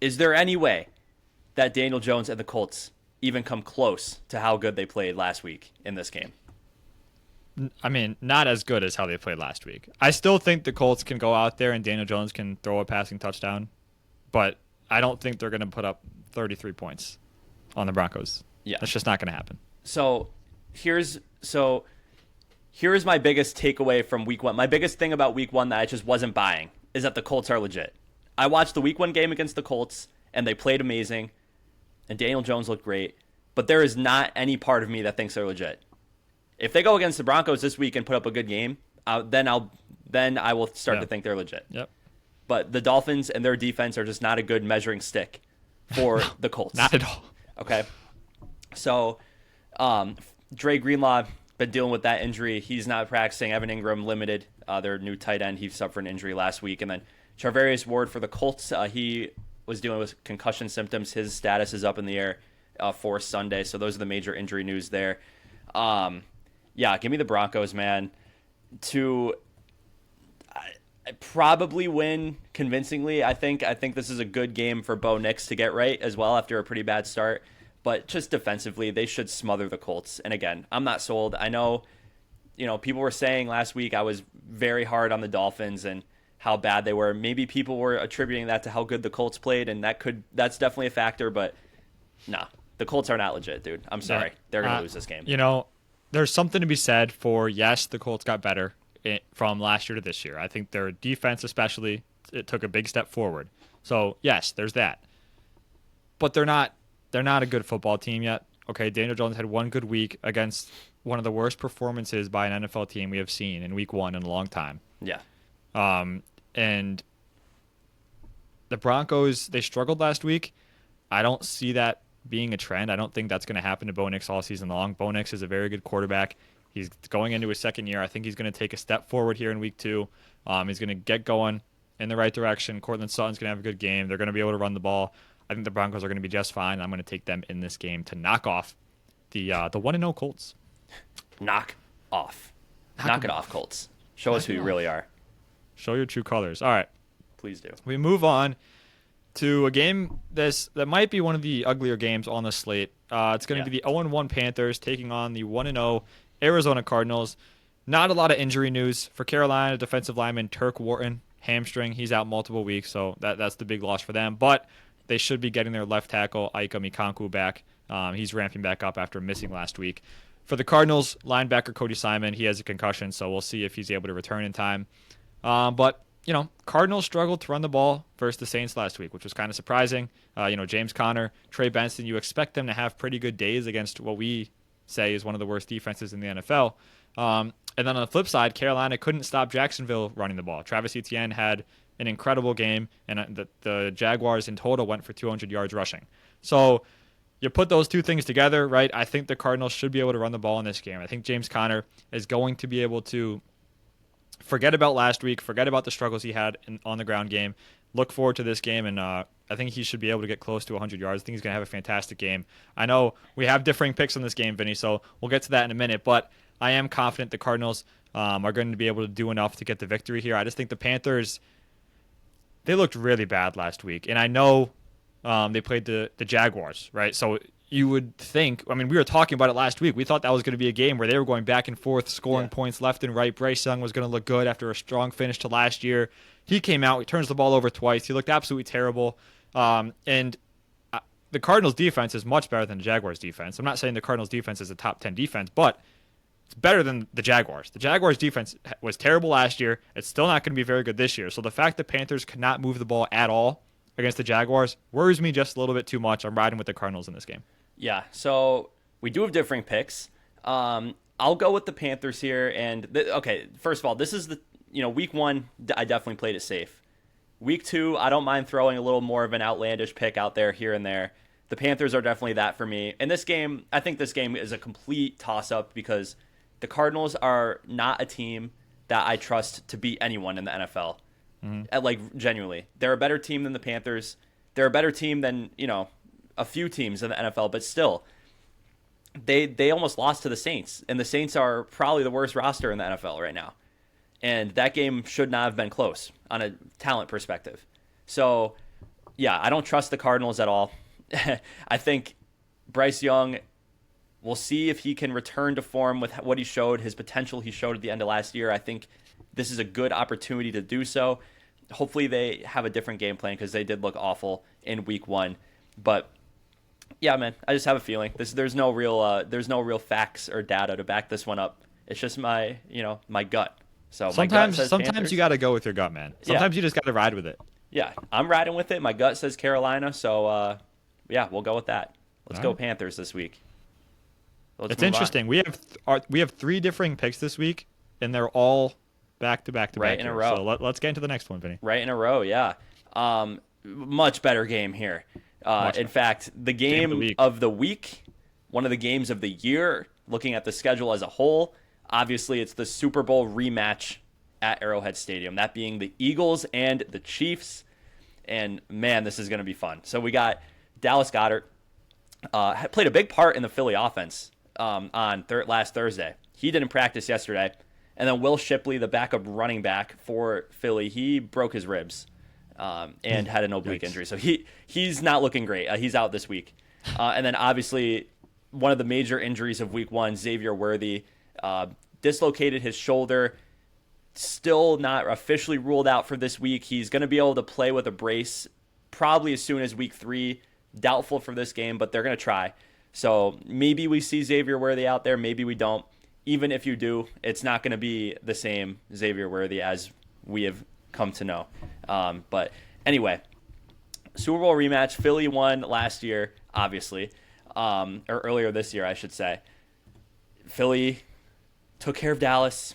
Is there any way that Daniel Jones and the Colts even come close to how good they played last week in this game? I mean, not as good as how they played last week. I still think the Colts can go out there and Daniel Jones can throw a passing touchdown, but I don't think they're going to put up 33 points on the Broncos. Yeah. That's just not going to happen. So here's my biggest takeaway from week one. My biggest thing about week one that I just wasn't buying is that the Colts are legit. I watched the week one game against the Colts, and they played amazing, and Daniel Jones looked great, but there is not any part of me that thinks they're legit. If they go against the Broncos this week and put up a good game, then I will start to think they're legit. Yep. But the Dolphins and their defense are just not a good measuring stick for the Colts. Not at all. Okay. So, Dre Greenlaw been dealing with that injury. He's not practicing. Evan Ingram limited. Their new tight end. He suffered an injury last week. And then Charvarius Ward for the Colts. He was dealing with concussion symptoms. His status is up in the air for Sunday. So those are the major injury news there. Yeah, give me the Broncos, man. I probably win convincingly. I think this is a good game for Bo Nix to get right as well after a pretty bad start. But just defensively, they should smother the Colts. And again, I'm not sold. I know, people were saying last week I was very hard on the Dolphins and how bad they were. Maybe people were attributing that to how good the Colts played, and that's definitely a factor. But no, the Colts are not legit, dude. I'm sorry. They're going to lose this game. There's something to be said for, yes, the Colts got better from last year to this year. I think their defense especially, it took a big step forward. So, yes, there's that. But they're not a good football team yet. Okay, Daniel Jones had one good week against one of the worst performances by an NFL team we have seen in week one in a long time. Yeah. And the Broncos, they struggled last week. I don't see that being a trend. I don't think that's going to happen to Bo Nix all season long. Bo Nix is a very good quarterback. He's going into his second year. I think he's going to take a step forward here in week two. He's going to get going in the right direction. Cortland Sutton's going to have a good game. They're going to be able to run the ball. I think the Broncos are going to be just fine. I'm going to take them in this game to knock off the 1-0 Colts. Knock it off, Colts. Show us who you really are. Show your true colors. All right. Please do. We move on to a game that might be one of the uglier games on the slate. It's going to be the 0-1 Panthers taking on the 1-0 Arizona Cardinals. Not a lot of injury news for Carolina. Defensive lineman Turk Wharton, hamstring. He's out multiple weeks, so that's the big loss for them. But they should be getting their left tackle, Ika Mikanku, back. He's ramping back up after missing last week. For the Cardinals, linebacker Cody Simon, he has a concussion, so we'll see if he's able to return in time. But Cardinals struggled to run the ball versus the Saints last week, which was kind of surprising. James Conner, Trey Benson, you expect them to have pretty good days against what we say is one of the worst defenses in the NFL. And then on the flip side, Carolina couldn't stop Jacksonville running the ball. Travis Etienne had an incredible game, and the Jaguars in total went for 200 yards rushing. So you put those two things together, right? I think the Cardinals should be able to run the ball in this game. I think James Conner is going to be able to forget about last week, forget about the struggles he had on the ground game, look forward to this game, and I think he should be able to get close to 100 yards. I think he's going to have a fantastic game. I know we have differing picks on this game, Vinny, so we'll get to that in a minute, but I am confident the Cardinals are going to be able to do enough to get the victory here. I just think the Panthers, they looked really bad last week, and I know they played the Jaguars, right? So you would think, we were talking about it last week. We thought that was going to be a game where they were going back and forth, scoring points left and right. Bryce Young was going to look good after a strong finish to last year. He came out, he turns the ball over twice. He looked absolutely terrible. And the Cardinals' defense is much better than the Jaguars' defense. I'm not saying the Cardinals' defense is a top 10 defense, but it's better than the Jaguars. The Jaguars' defense was terrible last year. It's still not going to be very good this year. So the fact that Panthers could not move the ball at all against the Jaguars worries me just a little bit too much. I'm riding with the Cardinals in this game. Yeah, so we do have differing picks. I'll go with the Panthers here. And first of all, this is week one, I definitely played it safe. Week two, I don't mind throwing a little more of an outlandish pick out there here and there. The Panthers are definitely that for me. And this game, I think this game is a complete toss-up because the Cardinals are not a team that I trust to beat anyone in the NFL. Mm-hmm. Genuinely. They're a better team than the Panthers. They're a better team than, a few teams in the NFL, but still, they almost lost to the Saints, and the Saints are probably the worst roster in the NFL right now. And that game should not have been close on a talent perspective. So, yeah, I don't trust the Cardinals at all. I think Bryce Young, we'll see if he can return to form with what he showed, his potential he showed at the end of last year. I think this is a good opportunity to do so. Hopefully they have a different game plan because they did look awful in week 1. But yeah, man, I just have a feeling there's no real facts or data to back this one up. It's just my gut. So sometimes Panthers. You got to go with your gut, man. Sometimes you just got to ride with it. Yeah, I'm riding with it. My gut says Carolina, so yeah, we'll go with that. Let's go Panthers this week. It's interesting. We have 3 differing picks this week, and they're all back to back in a row. So let's get into the next one, Vinny. Right in a row, yeah. Much better game here. In fact, the game of the week, one of the games of the year, looking at the schedule as a whole, obviously it's the Super Bowl rematch at Arrowhead Stadium, that being the Eagles and the Chiefs. And, man, this is going to be fun. So we got Dallas Goedert, played a big part in the Philly offense on last Thursday. He didn't practice yesterday. And then Will Shipley, the backup running back for Philly, he broke his ribs and had an oblique injury. So he's not looking great. He's out this week. And then, obviously, one of the major injuries of week 1, Xavier Worthy, dislocated his shoulder. Still not officially ruled out for this week. He's going to be able to play with a brace probably as soon as week 3. Doubtful for this game, but they're going to try. So maybe we see Xavier Worthy out there. Maybe we don't. Even if you do, it's not going to be the same Xavier Worthy as we have come to know. But anyway, Super Bowl rematch. Philly won last year, obviously, or earlier this year, I should say. Philly took care of Dallas.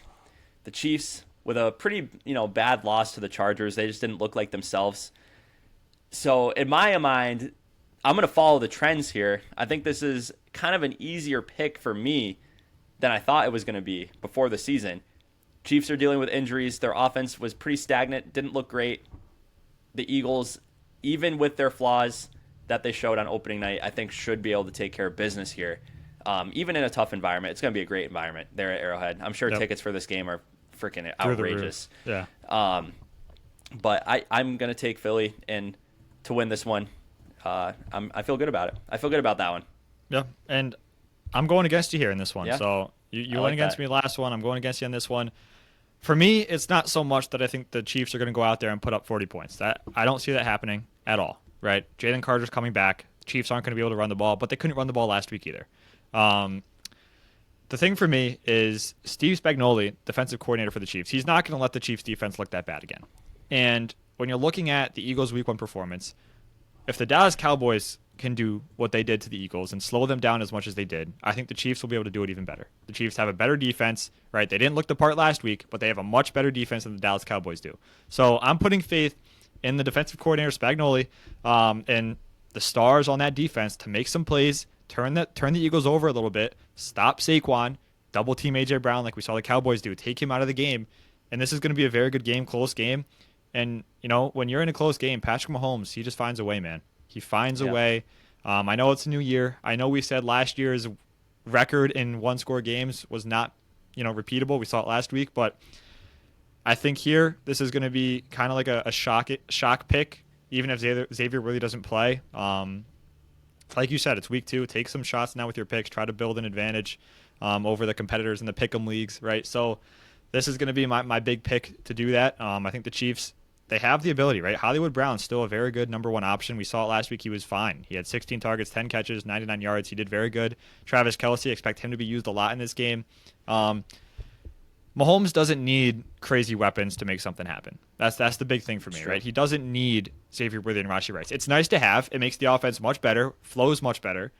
The Chiefs, with a pretty bad loss to the Chargers, they just didn't look like themselves. So in my mind, I'm going to follow the trends here. I think this is kind of an easier pick for me than I thought it was going to be before the season. Chiefs are dealing with injuries. Their offense was pretty stagnant, didn't look great. The Eagles, even with their flaws that they showed on opening night, I think should be able to take care of business here. Even in a tough environment, it's going to be a great environment there at Arrowhead. I'm sure tickets for this game are freaking outrageous. Yeah. But I'm going to take Philly and to win this one. I feel good about it. I feel good about that one. Yeah, and I'm going against you here in this one. Yeah. So you went against me last one. I'm going against you on this one. For me, it's not so much that I think the Chiefs are going to go out there and put up 40 points. I don't see that happening at all, right? Jalen Carter's coming back. The Chiefs aren't going to be able to run the ball, but they couldn't run the ball last week either. The thing for me is Steve Spagnuolo, defensive coordinator for the Chiefs, he's not going to let the Chiefs defense look that bad again. And when you're looking at the Eagles' week 1 performance, if the Dallas Cowboys can do what they did to the Eagles and slow them down as much as they did, I think the Chiefs will be able to do it even better. The Chiefs have a better defense, right? They didn't look the part last week, but they have a much better defense than the Dallas Cowboys do. So I'm putting faith in the defensive coordinator, Spagnuolo, and the stars on that defense to make some plays, turn the Eagles over a little bit, stop Saquon, double team A.J. Brown like we saw the Cowboys do, take him out of the game, and this is going to be a very good game, close game. And, when you're in a close game, Patrick Mahomes, he just finds a way, man. He finds a way. I know it's a new year. I know we said last year's record in one-score games was not, repeatable. We saw it last week, but I think here this is going to be kind of like a shock pick, even if Xavier really doesn't play. Like you said, it's week 2. Take some shots now with your picks. Try to build an advantage over the competitors in the pick'em leagues, right? So this is going to be my big pick to do that. I think the Chiefs, they have the ability, right? Hollywood Brown's still a very good number 1 option. We saw it last week. He was fine. He had 16 targets, 10 catches, 99 yards. He did very good. Travis Kelce, expect him to be used a lot in this game. Mahomes doesn't need crazy weapons to make something happen. That's the big thing for me, Sure. right? He doesn't need Xavier Worthy and Rashee Rice. It's nice to have. It makes the offense much better, flows much better,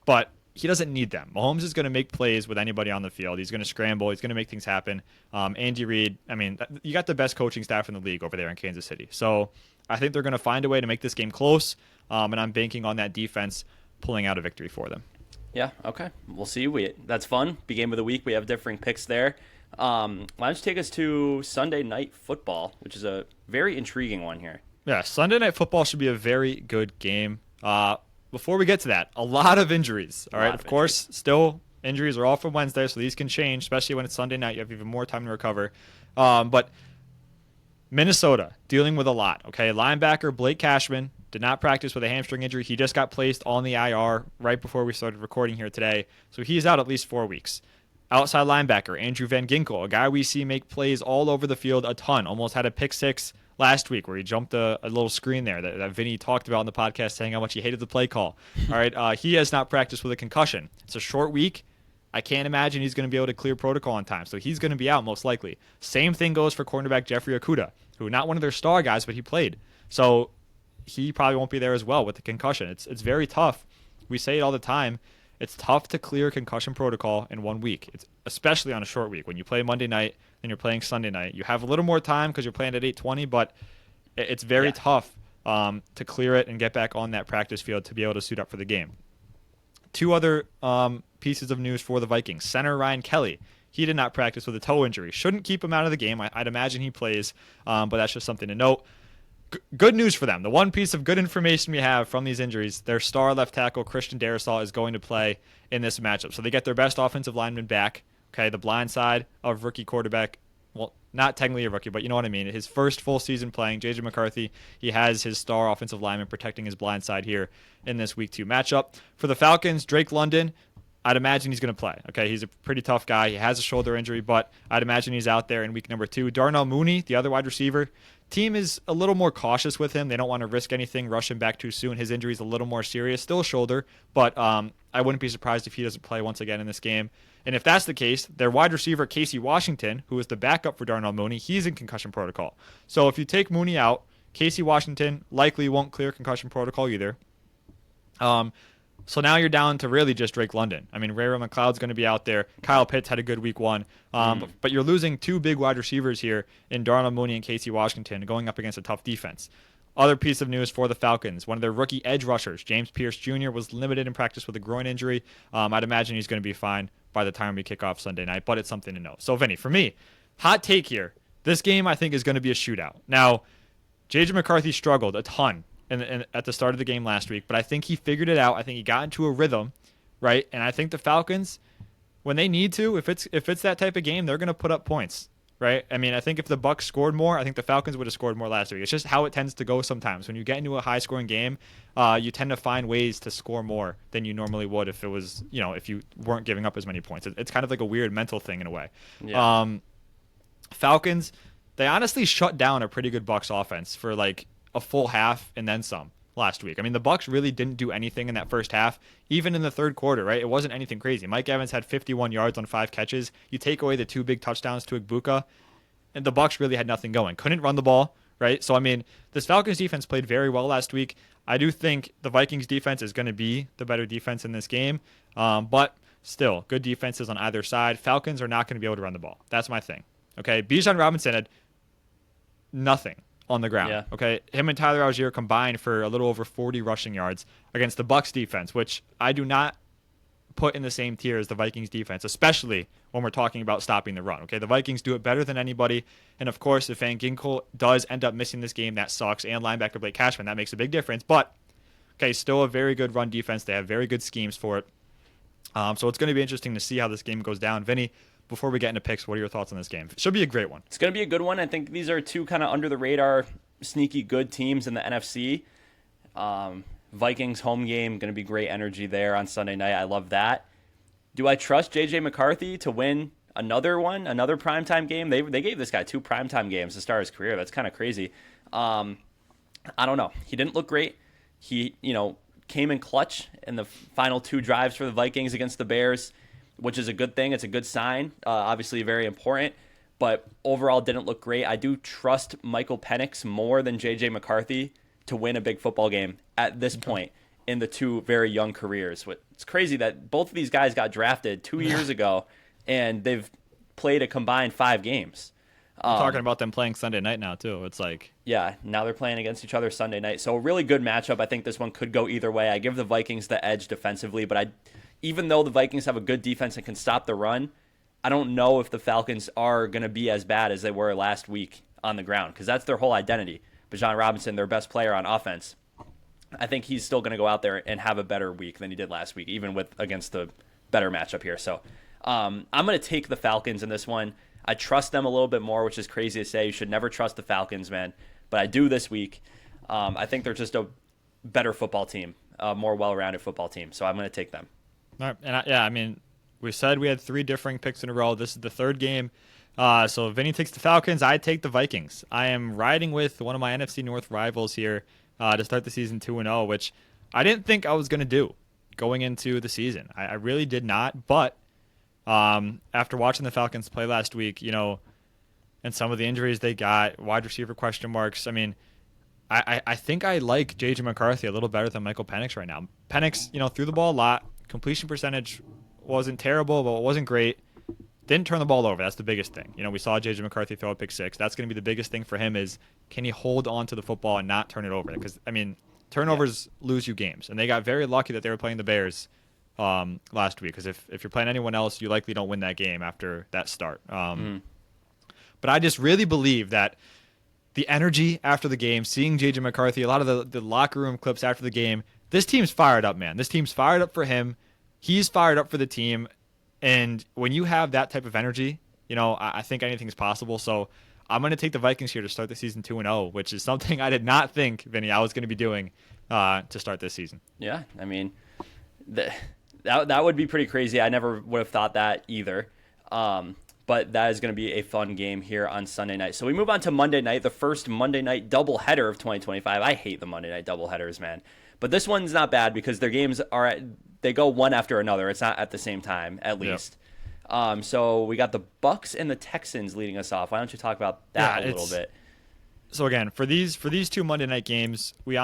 but he doesn't need them. Mahomes is going to make plays with anybody on the field. He's going to scramble. He's going to make things happen. Andy Reid, you got the best coaching staff in the league over there in Kansas City. So I think they're going to find a way to make this game close, and I'm banking on that defense pulling out a victory for them. Yeah, okay. We'll see. That's fun. Big game of the week. We have differing picks there. Why don't you take us to Sunday Night Football, which is a very intriguing one here. Yeah, Sunday Night Football should be a very good game. Before we get to that, a lot of injuries. All right, of course, still injuries are all from Wednesday, so these can change, especially when it's Sunday night. You have even more time to recover. But Minnesota dealing with a lot. Okay, linebacker Blake Cashman did not practice with a hamstring injury. He just got placed on the IR right before we started recording here today, so he's out at least 4 weeks. Outside linebacker Andrew Van Ginkel, a guy we see make plays all over the field a ton. Almost had a pick six last week where he jumped a little screen there that Vinny talked about in the podcast, saying how much he hated the play call. All right, he has not practiced with a concussion. It's a short week. I can't imagine he's going to be able to clear protocol on time, so he's going to be out most likely. Same thing goes for cornerback Jeffrey Okudah, who not one of their star guys, but he played. So he probably won't be there as well with the concussion. It's very tough. We say it all the time. It's tough to clear concussion protocol in 1 week, especially on a short week. When you play Monday night and you're playing Sunday night, you have a little more time because you're playing at 8:20, but it's very tough to clear it and get back on that practice field to be able to suit up for the game. Two other pieces of news for the Vikings. Center Ryan Kelly, he did not practice with a toe injury. Shouldn't keep him out of the game. I'd imagine he plays, but that's just something to note. Good news for them. The one piece of good information we have from these injuries, their star left tackle, Christian Darrisaw, is going to play in this matchup. So they get their best offensive lineman back. Okay, the blind side of rookie quarterback, well, not technically a rookie, but you know what I mean. His first full season playing, J.J. McCarthy, he has his star offensive lineman protecting his blind side here in this Week 2 matchup. For the Falcons, Drake London, I'd imagine he's going to play. Okay, he's a pretty tough guy. He has a shoulder injury, but I'd imagine he's out there in week number 2. Darnell Mooney, the other wide receiver, team is a little more cautious with him. They don't want to risk anything, rush him back too soon. His injury is a little more serious, still a shoulder, but I wouldn't be surprised if he doesn't play once again in this game. And if that's the case, their wide receiver, Casey Washington, who is the backup for Darnell Mooney, he's in concussion protocol. So if you take Mooney out, Casey Washington likely won't clear concussion protocol either. So now you're down to really just Drake London. I mean, Ray-Ray McLeod's going to be out there. Kyle Pitts had a good week 1. But you're losing 2 big wide receivers here in Darnell Mooney and Casey Washington going up against a tough defense. Other piece of news for the Falcons, one of their rookie edge rushers, James Pierce Jr., was limited in practice with a groin injury. I'd imagine he's going to be fine by the time we kick off Sunday night, but it's something to know. So, Vinny, for me, hot take here. This game, I think, is going to be a shootout. Now, J.J. McCarthy struggled a ton at the start of the game last week, but I think he figured it out. I think he got into a rhythm, right? And I think the Falcons, when they need to, if it's that type of game, they're going to put up points, right? I mean, I think if the Bucs scored more, I think the Falcons would have scored more last week. It's just how it tends to go sometimes. When you get into a high-scoring game, you tend to find ways to score more than you normally would if it was, if you weren't giving up as many points. It's kind of like a weird mental thing in a way. Yeah. Falcons, they honestly shut down a pretty good Bucs offense for like a full half and then some last week. I mean, the Bucs really didn't do anything in that first half, even in the third quarter, right? It wasn't anything crazy. Mike Evans had 51 yards on 5 catches. You take away the 2 big touchdowns to Igbuka, and the Bucs really had nothing going. Couldn't run the ball, right? So, I mean, this Falcons defense played very well last week. I do think the Vikings defense is going to be the better defense in this game, but still, good defenses on either side. Falcons are not going to be able to run the ball. That's my thing. Okay, Bijan Robinson had nothing on the ground. Yeah. Okay, him and Tyler Algier combined for a little over 40 rushing yards against the Bucs defense, which I do not put in the same tier as the Vikings defense, especially when we're talking about stopping the run. Okay, the Vikings do it better than anybody, and of course, if Van Ginkel does end up missing this game, that sucks, and linebacker Blake Cashman, that makes a big difference, but okay, still a very good run defense. They have very good schemes for it. So it's going to be interesting to see how this game goes down. Vinny, before we get into picks, what are your thoughts on this game? It should be a great one. It's going to be a good one. I think these are 2 kind of under-the-radar, sneaky good teams in the NFC. Vikings home game, going to be great energy there on Sunday night. I love that. Do I trust J.J. McCarthy to win another primetime game? They gave this guy 2 primetime games to start his career. That's kind of crazy. I don't know. He didn't look great. He, came in clutch in the final 2 drives for the Vikings against the Bears, which is a good thing. It's a good sign. Obviously very important, but overall didn't look great. I do trust Michael Penix more than J.J. McCarthy to win a big football game at this point in the 2 very young careers. It's crazy that both of these guys got drafted 2 years ago, and they've played a combined 5 games. I'm talking about them playing Sunday night now, too. It's like... Yeah, now they're playing against each other Sunday night. So a really good matchup. I think this one could go either way. I give the Vikings the edge defensively, but even though the Vikings have a good defense and can stop the run, I don't know if the Falcons are going to be as bad as they were last week on the ground, because that's their whole identity. Bijan Robinson, their best player on offense, I think he's still going to go out there and have a better week than he did last week, even against the better matchup here. So I'm going to take the Falcons in this one. I trust them a little bit more, which is crazy to say. You should never trust the Falcons, man. But I do this week. I think they're just a better football team, a more well-rounded football team. So I'm going to take them. All right. And I mean, we said we had 3 differing picks in a row. This is the third game. So Vinny takes the Falcons. I take the Vikings. I am riding with one of my NFC North rivals here to start the season 2-0, which I didn't think I was going to do going into the season. I really did not. But after watching the Falcons play last week, and some of the injuries they got, wide receiver question marks, I mean, I think I like J.J. McCarthy a little better than Michael Penix right now. Penix, threw the ball a lot. Completion percentage wasn't terrible, but it wasn't great. Didn't turn the ball over. That's the biggest thing. We saw J.J. McCarthy throw a pick 6. That's going to be the biggest thing for him is can he hold on to the football and not turn it over? Because, turnovers lose you games. And they got very lucky that they were playing the Bears last week. Because if you're playing anyone else, you likely don't win that game after that start. But I just really believe that the energy after the game, seeing J.J. McCarthy, a lot of the locker room clips after the game, this team's fired up, man. This team's fired up for him. He's fired up for the team. And when you have that type of energy, I think anything's possible. So I'm going to take the Vikings here to start the season 2-0, which is something I did not think, Vinny, I was going to be doing to start this season. Yeah, I mean, that would be pretty crazy. I never would have thought that either. But that is going to be a fun game here on Sunday night. So we move on to Monday night, the first Monday night doubleheader of 2025. I hate the Monday night doubleheaders, man. But this one's not bad because their games they go one after another. It's not at the same time, at least. Yep. So we got the Bucs and the Texans leading us off. Why don't you talk about that a little bit? So again, for these 2 Monday night games, we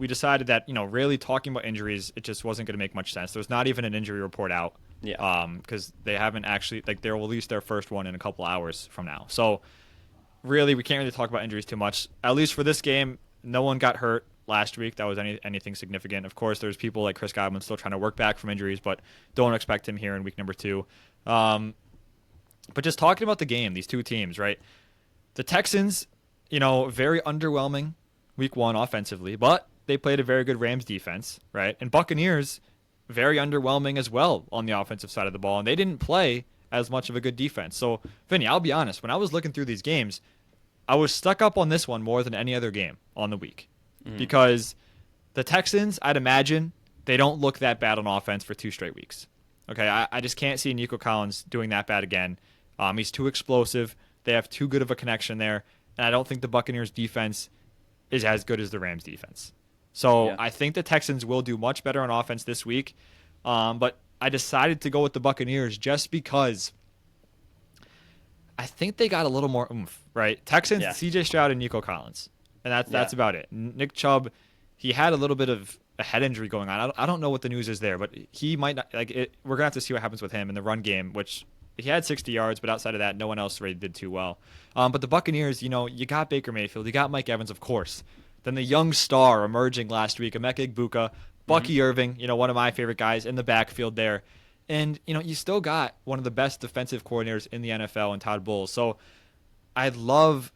decided that, really talking about injuries, it just wasn't going to make much sense. There's not even an injury report out. Yeah. Because they haven't actually, they'll release their first one in a couple hours from now. So really, we can't really talk about injuries too much. At least for this game, no one got hurt last week. That was anything significant. Of course, there's people like Chris Godwin still trying to work back from injuries, but don't expect him here in week number 2. But just talking about the game, these 2 teams, right? The Texans, very underwhelming week 1 offensively, but they played a very good Rams defense, right? And Buccaneers, very underwhelming as well on the offensive side of the ball, and they didn't play as much of a good defense. So, Vinny, I'll be honest, when I was looking through these games, I was stuck up on this one more than any other game on the week. Because the Texans, I'd imagine, they don't look that bad on offense for 2 straight weeks. Okay, I just can't see Nico Collins doing that bad again. He's too explosive. They have too good of a connection there. And I don't think the Buccaneers defense is as good as the Rams defense. So I think the Texans will do much better on offense this week. But I decided to go with the Buccaneers just because I think they got a little more oomph, right? Texans, CJ Stroud, and Nico Collins. And that's about it. Nick Chubb, he had a little bit of a head injury going on. I don't know what the news is there, but he might not. We're going to have to see what happens with him in the run game, which he had 60 yards, but outside of that, no one else really did too well. But the Buccaneers, you got Baker Mayfield, you got Mike Evans, of course. Then the young star emerging last week, Emeka Egbuka, Bucky Irving, one of my favorite guys in the backfield there. And, you still got one of the best defensive coordinators in the NFL in Todd Bowles. So I love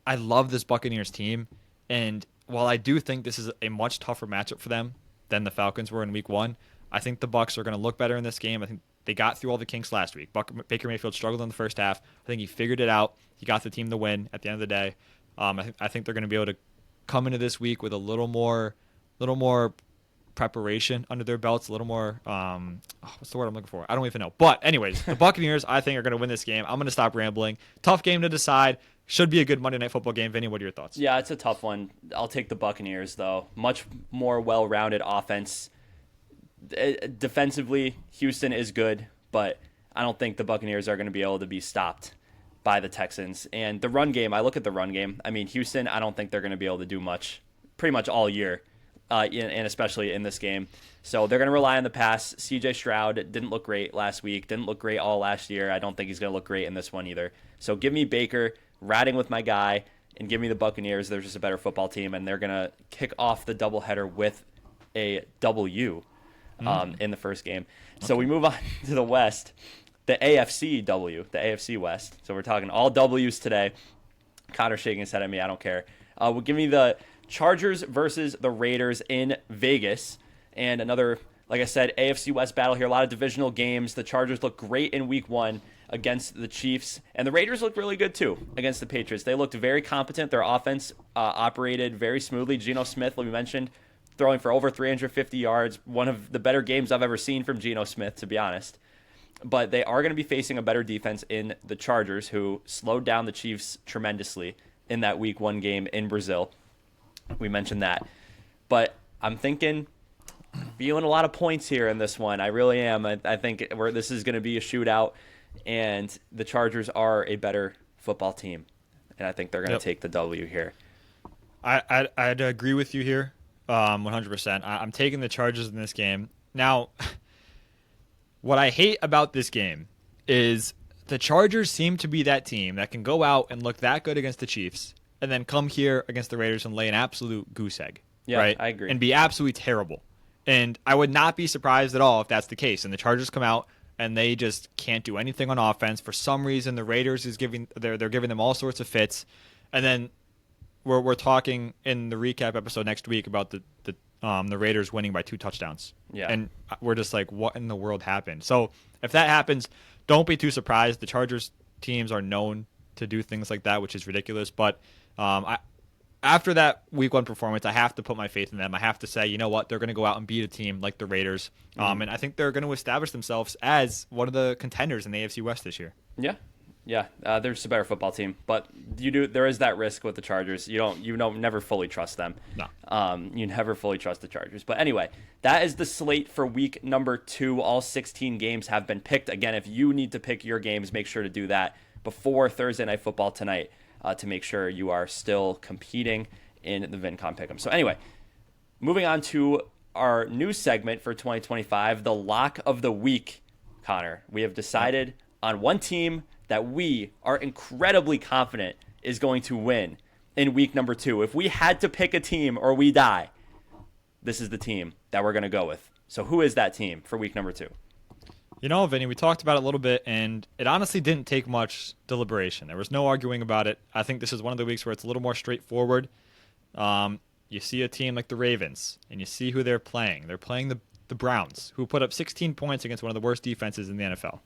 this Buccaneers team. And while I do think this is a much tougher matchup for them than the Falcons were in week 1, I think the Bucs are going to look better in this game. I think they got through all the kinks last week. Baker Mayfield struggled in the first half. I think he figured it out. He got the team the win at the end of the day. I think they're going to be able to come into this week with a little more preparation under their belts, a little more what's the word I'm looking for? I don't even know. But anyways, the Buccaneers, I think, are going to win this game. I'm going to stop rambling. Tough game to decide. Should be a good Monday Night Football game. Vinny, what are your thoughts? Yeah, it's a tough one. I'll take the Buccaneers, though. Much more well-rounded offense. Defensively, Houston is good, but I don't think the Buccaneers are going to be able to be stopped by the Texans. And the run game, I look at the run game. I mean, Houston, I don't think they're going to be able to do much pretty much all year, and especially in this game. So they're going to rely on the pass. CJ Stroud didn't look great last week, didn't look great all last year. I don't think he's going to look great in this one either. So give me Baker, ratting with my guy, and give me the Buccaneers. They're just a better football team, and they're going to kick off the doubleheader with a W in the first game. Okay. So we move on to the West, the AFC West. So we're talking all W's today. Connor's shaking his head at me. I don't care. We'll give me the Chargers versus the Raiders in Vegas, and another Like I said, AFC West battle here, a lot of divisional games. The Chargers look great in week 1 against the Chiefs, and the Raiders look really good too against the Patriots. They looked very competent. Their offense operated very smoothly. Geno Smith, like we mentioned, throwing for over 350 yards. One of the better games I've ever seen from Geno Smith, to be honest. But they are going to be facing a better defense in the Chargers, who slowed down the Chiefs tremendously in that week 1 game in Brazil. We mentioned that. But I'm feeling a lot of points here in this one. I really am. I think this is going to be a shootout, and the Chargers are a better football team. And I think they're going to take the W here. I'd agree with you here 100%. I'm taking the Chargers in this game. Now, what I hate about this game is the Chargers seem to be that team that can go out and look that good against the Chiefs and then come here against the Raiders and lay an absolute goose egg. Yeah, right? I agree. And be absolutely terrible. And I would not be surprised at all if that's the case. And the Chargers come out and they just can't do anything on offense. For some reason, the Raiders they're giving them all sorts of fits. And then we're talking in the recap episode next week about the Raiders winning by 2 touchdowns. Yeah. And we're just like, what in the world happened? So if that happens, don't be too surprised. The Chargers teams are known to do things like that, which is ridiculous. But after that week 1 performance, I have to put my faith in them. I have to say, you know what? They're going to go out and beat a team like the Raiders. And I think they're going to establish themselves as one of the contenders in the AFC West this year. Yeah. Yeah, they're just a better football team, but there is that risk with the Chargers. You don't never fully trust them. No. You never fully trust the Chargers. But anyway, that is the slate for week number 2. All 16 games have been picked. Again, if you need to pick your games, make sure to do that before Thursday Night Football tonight to make sure you are still competing in the VinCon Pick'em. So anyway, moving on to our new segment for 2025, the Lock of the Week. Connor, we have decided on one team that we are incredibly confident is going to win in week number 2. If we had to pick a team or we die, this is the team that we're going to go with. So who is that team for week number 2? You know, Vinny, we talked about it a little bit, and it honestly didn't take much deliberation. There was no arguing about it. I think this is one of the weeks where it's a little more straightforward. You see a team like the Ravens, and you see who they're playing. They're playing the Browns, who put up 16 points against one of the worst defenses in the NFL. All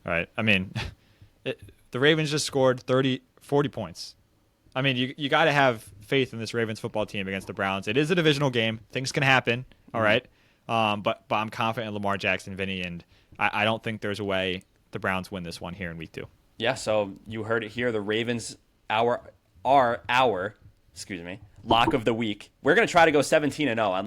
right, I mean... the Ravens just scored 40 points. I mean, you got to have faith in this Ravens football team against the Browns. It is a divisional game. Things can happen, all right? But I'm confident in Lamar Jackson, Vinny, and I don't think there's a way the Browns win this one here in week 2. Yeah, so you heard it here. The Ravens are our lock of the week. We're going to try to go 17-0 on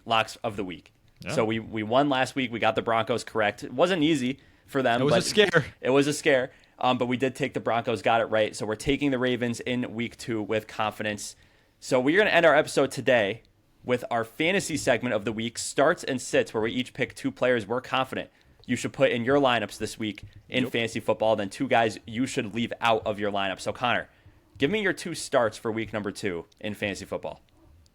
locks of the week. Yeah. So we won last week. We got the Broncos correct. It wasn't easy for them. It was a scare. It was a scare. But we did take the Broncos, got it right. So we're taking the Ravens in week 2 with confidence. So we're going to end our episode today with our fantasy segment of the week, starts and sits, where we each pick 2 players we're confident you should put in your lineups this week in fantasy football, then 2 guys you should leave out of your lineup. So Connor, give me your 2 starts for week number 2 in fantasy football.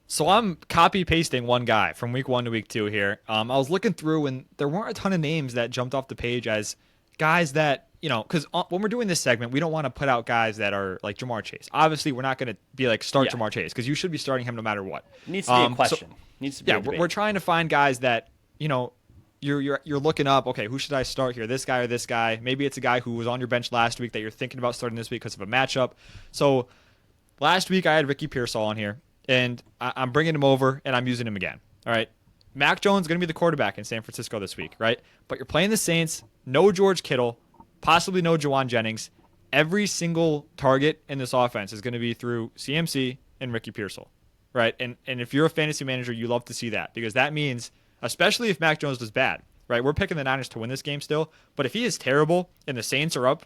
So I'm copy-pasting one guy from week 1 to week 2 here. I was looking through, and there weren't a ton of names that jumped off the page as guys that, because when we're doing this segment, we don't want to put out guys that are like Jamar Chase. Obviously, we're not going to be like start Jamar Chase, because you should be starting him no matter what. Needs to be a question. Needs to be a debate. We're trying to find guys that, you're looking up, okay, who should I start here? This guy or this guy? Maybe it's a guy who was on your bench last week that you're thinking about starting this week because of a matchup. So last week I had Ricky Pearsall on here, and I'm bringing him over, and I'm using him again. All right. Mac Jones is going to be the quarterback in San Francisco this week, right? But you're playing the Saints, no George Kittle, possibly no Jawan Jennings. Every single target in this offense is going to be through CMC and Ricky Pearsall, right? And if you're a fantasy manager, you love to see that, because that means, especially if Mac Jones does bad, right? We're picking the Niners to win this game still, but if he is terrible and the Saints are up,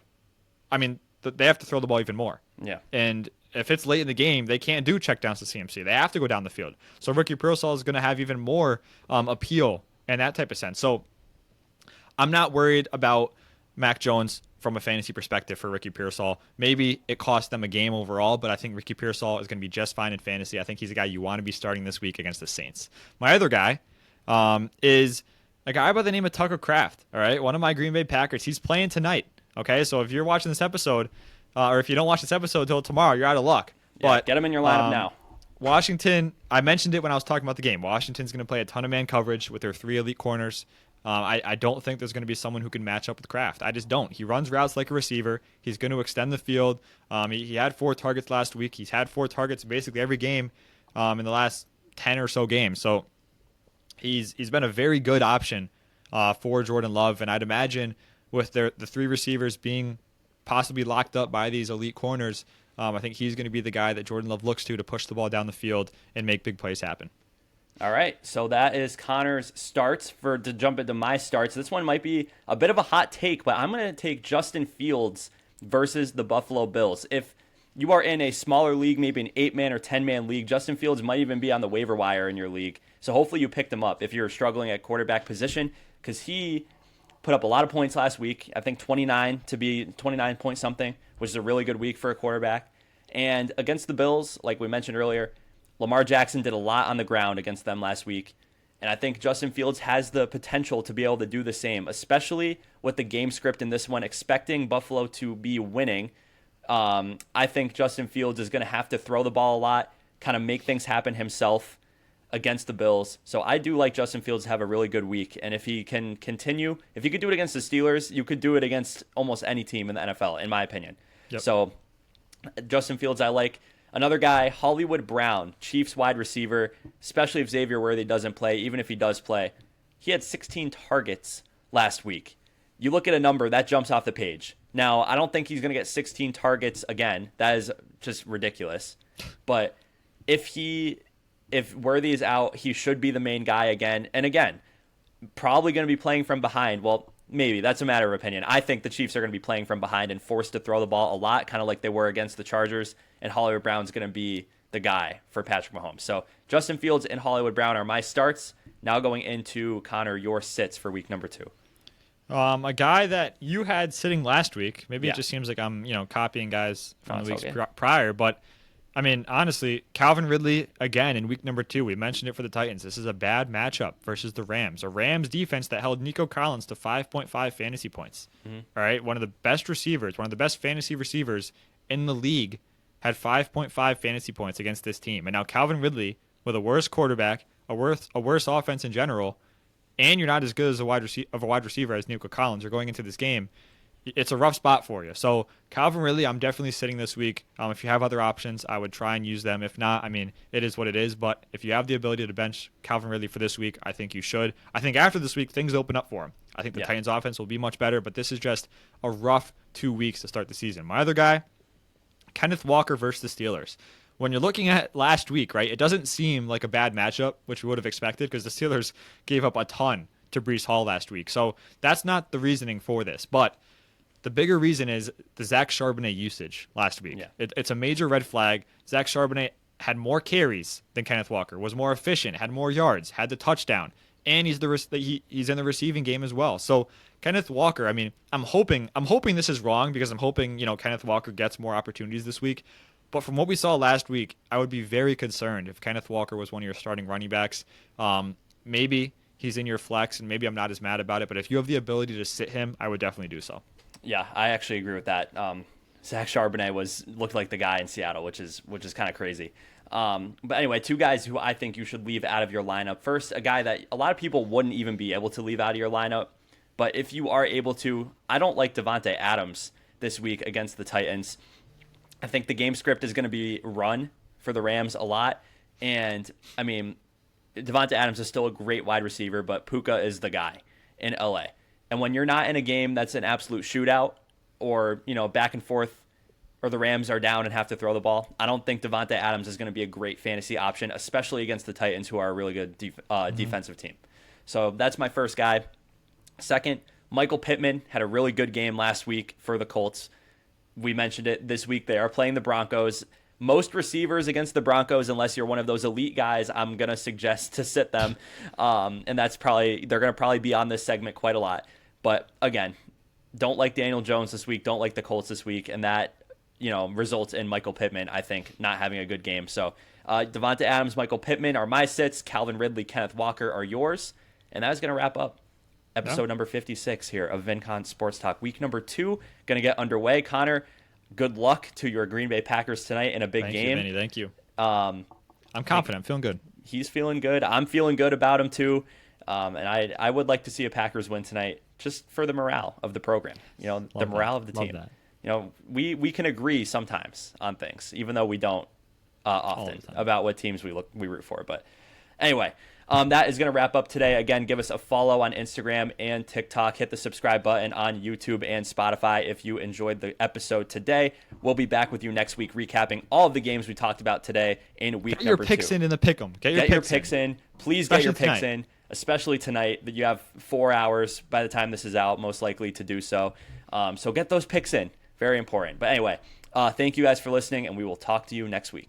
I mean, they have to throw the ball even more. Yeah. And if it's late in the game, they can't do checkdowns to CMC. They have to go down the field. So Ricky Pearsall is going to have even more appeal and that type of sense. So I'm not worried about Mac Jones from a fantasy perspective for Ricky Pearsall. Maybe it cost them a game overall, but I think Ricky Pearsall is going to be just fine in fantasy. I think he's a guy you want to be starting this week against the Saints. My other guy is a guy by the name of Tucker Kraft, all right? One of my Green Bay Packers. He's playing tonight, okay? So if you're watching this episode, or if you don't watch this episode until tomorrow, you're out of luck. Yeah, But get him in your lineup now. Washington, I mentioned it when I was talking about the game. Washington's going to play a ton of man coverage with their 3 elite corners. I don't think there's going to be someone who can match up with Kraft. I just don't. He runs routes like a receiver. He's going to extend the field. He had 4 targets last week. He's had 4 targets basically every game in the last 10 or so games. So he's been a very good option for Jordan Love. And I'd imagine with the 3 receivers being possibly locked up by these elite corners, I think he's going to be the guy that Jordan Love looks to push the ball down the field and make big plays happen. All right, so that is Connor's starts. To jump into my starts, this one might be a bit of a hot take, but I'm going to take Justin Fields versus the Buffalo Bills. If you are in a smaller league, maybe an 8-man or 10-man league, Justin Fields might even be on the waiver wire in your league. So hopefully you picked him up if you're struggling at quarterback position, because he put up a lot of points last week. I think 29 point something, which is a really good week for a quarterback. And against the Bills, like we mentioned earlier, Lamar Jackson did a lot on the ground against them last week. And I think Justin Fields has the potential to be able to do the same, especially with the game script in this one, expecting Buffalo to be winning. I think Justin Fields is going to have to throw the ball a lot, kind of make things happen himself against the Bills. So I do like Justin Fields to have a really good week. And if he can continue, if you could do it against the Steelers, you could do it against almost any team in the NFL, in my opinion. Yep. So Justin Fields, I like. Another guy, Hollywood Brown, Chiefs wide receiver, especially if Xavier Worthy doesn't play, even if he does play. He had 16 targets last week. You look at a number, that jumps off the page. Now, I don't think he's going to get 16 targets again. That is just ridiculous. But if Worthy is out, he should be the main guy again. And again, probably going to be playing from behind. Well, maybe. That's a matter of opinion. I think the Chiefs are going to be playing from behind and forced to throw the ball a lot, kind of like they were against the Chargers. And Hollywood Brown's going to be the guy for Patrick Mahomes. So Justin Fields and Hollywood Brown are my starts. Now going into, Connor, your sits for week number 2. A guy that you had sitting last week. Maybe Yeah. It just seems like I'm, copying guys from the it's weeks okay. prior. But, I mean, honestly, Calvin Ridley, again, in week number 2, we mentioned it for the Titans. This is a bad matchup versus the Rams. A Rams defense that held Nico Collins to 5.5 fantasy points. Mm-hmm. All right, one of the best receivers, one of the best fantasy receivers in the league, had 5.5 fantasy points against this team. And now Calvin Ridley, with a worse quarterback, a worse offense in general, and you're not as good as a wide receiver as Nico Collins, you're going into this game, it's a rough spot for you. So Calvin Ridley, I'm definitely sitting this week. If you have other options, I would try and use them. If not, I mean, it is what it is. But if you have the ability to bench Calvin Ridley for this week, I think you should. I think after this week, things open up for him. I think the Titans offense will be much better, but this is just a rough 2 weeks to start the season. My other guy, Kenneth Walker versus the Steelers. When you're looking at last week, right, it doesn't seem like a bad matchup, which we would have expected because the Steelers gave up a ton to Breece Hall last week. So that's not the reasoning for this. But the bigger reason is the Zach Charbonnet usage last week. Yeah. It's a major red flag. Zach Charbonnet had more carries than Kenneth Walker, was more efficient, had more yards, had the touchdown, and he's in the receiving game as well. So Kenneth Walker, I mean, I'm hoping this is wrong because I'm hoping, Kenneth Walker gets more opportunities this week. But from what we saw last week, I would be very concerned if Kenneth Walker was one of your starting running backs. Maybe he's in your flex, and maybe I'm not as mad about it. But if you have the ability to sit him, I would definitely do so. Yeah, I actually agree with that. Zach Charbonnet looked like the guy in Seattle, which is kind of crazy. But anyway, 2 guys who I think you should leave out of your lineup. First, a guy that a lot of people wouldn't even be able to leave out of your lineup. But if you are able to, I don't like Davante Adams this week against the Titans. I think the game script is going to be run for the Rams a lot. And, I mean, Davante Adams is still a great wide receiver, but Puka is the guy in LA. And when you're not in a game that's an absolute shootout or, back and forth, or the Rams are down and have to throw the ball, I don't think Davante Adams is going to be a great fantasy option, especially against the Titans, who are a really good defensive team. So that's my first guy. Second, Michael Pittman had a really good game last week for the Colts. We mentioned it this week. They are playing the Broncos. Most receivers against the Broncos, unless you're one of those elite guys, I'm going to suggest to sit them. And they're going to probably be on this segment quite a lot. But again, don't like Daniel Jones this week. Don't like the Colts this week. And that, results in Michael Pittman, I think, not having a good game. So Davante Adams, Michael Pittman are my sits. Calvin Ridley, Kenneth Walker are yours. And that is going to wrap up episode number 56 here of VinCon Sports Talk. Week number 2 going to get underway. Connor, good luck to your Green Bay Packers tonight in a big game. Thank you. I'm I'm confident. I'm feeling good. He's feeling good. I'm feeling good about him too. And I would like to see a Packers win tonight just for the morale of the program. The morale of the team. We can agree sometimes on things, even though we don't often about what teams we root for. But anyway, that is going to wrap up today. Again, give us a follow on Instagram and TikTok. Hit the subscribe button on YouTube and Spotify if you enjoyed the episode today. We'll be back with you next week recapping all of the games we talked about today in week number 2. Get your picks in the pick'em. Get your picks in. Please get your picks in, especially tonight. That you have 4 hours by the time this is out, most likely to do so. So get those picks in. Very important. But anyway, thank you guys for listening, and we will talk to you next week.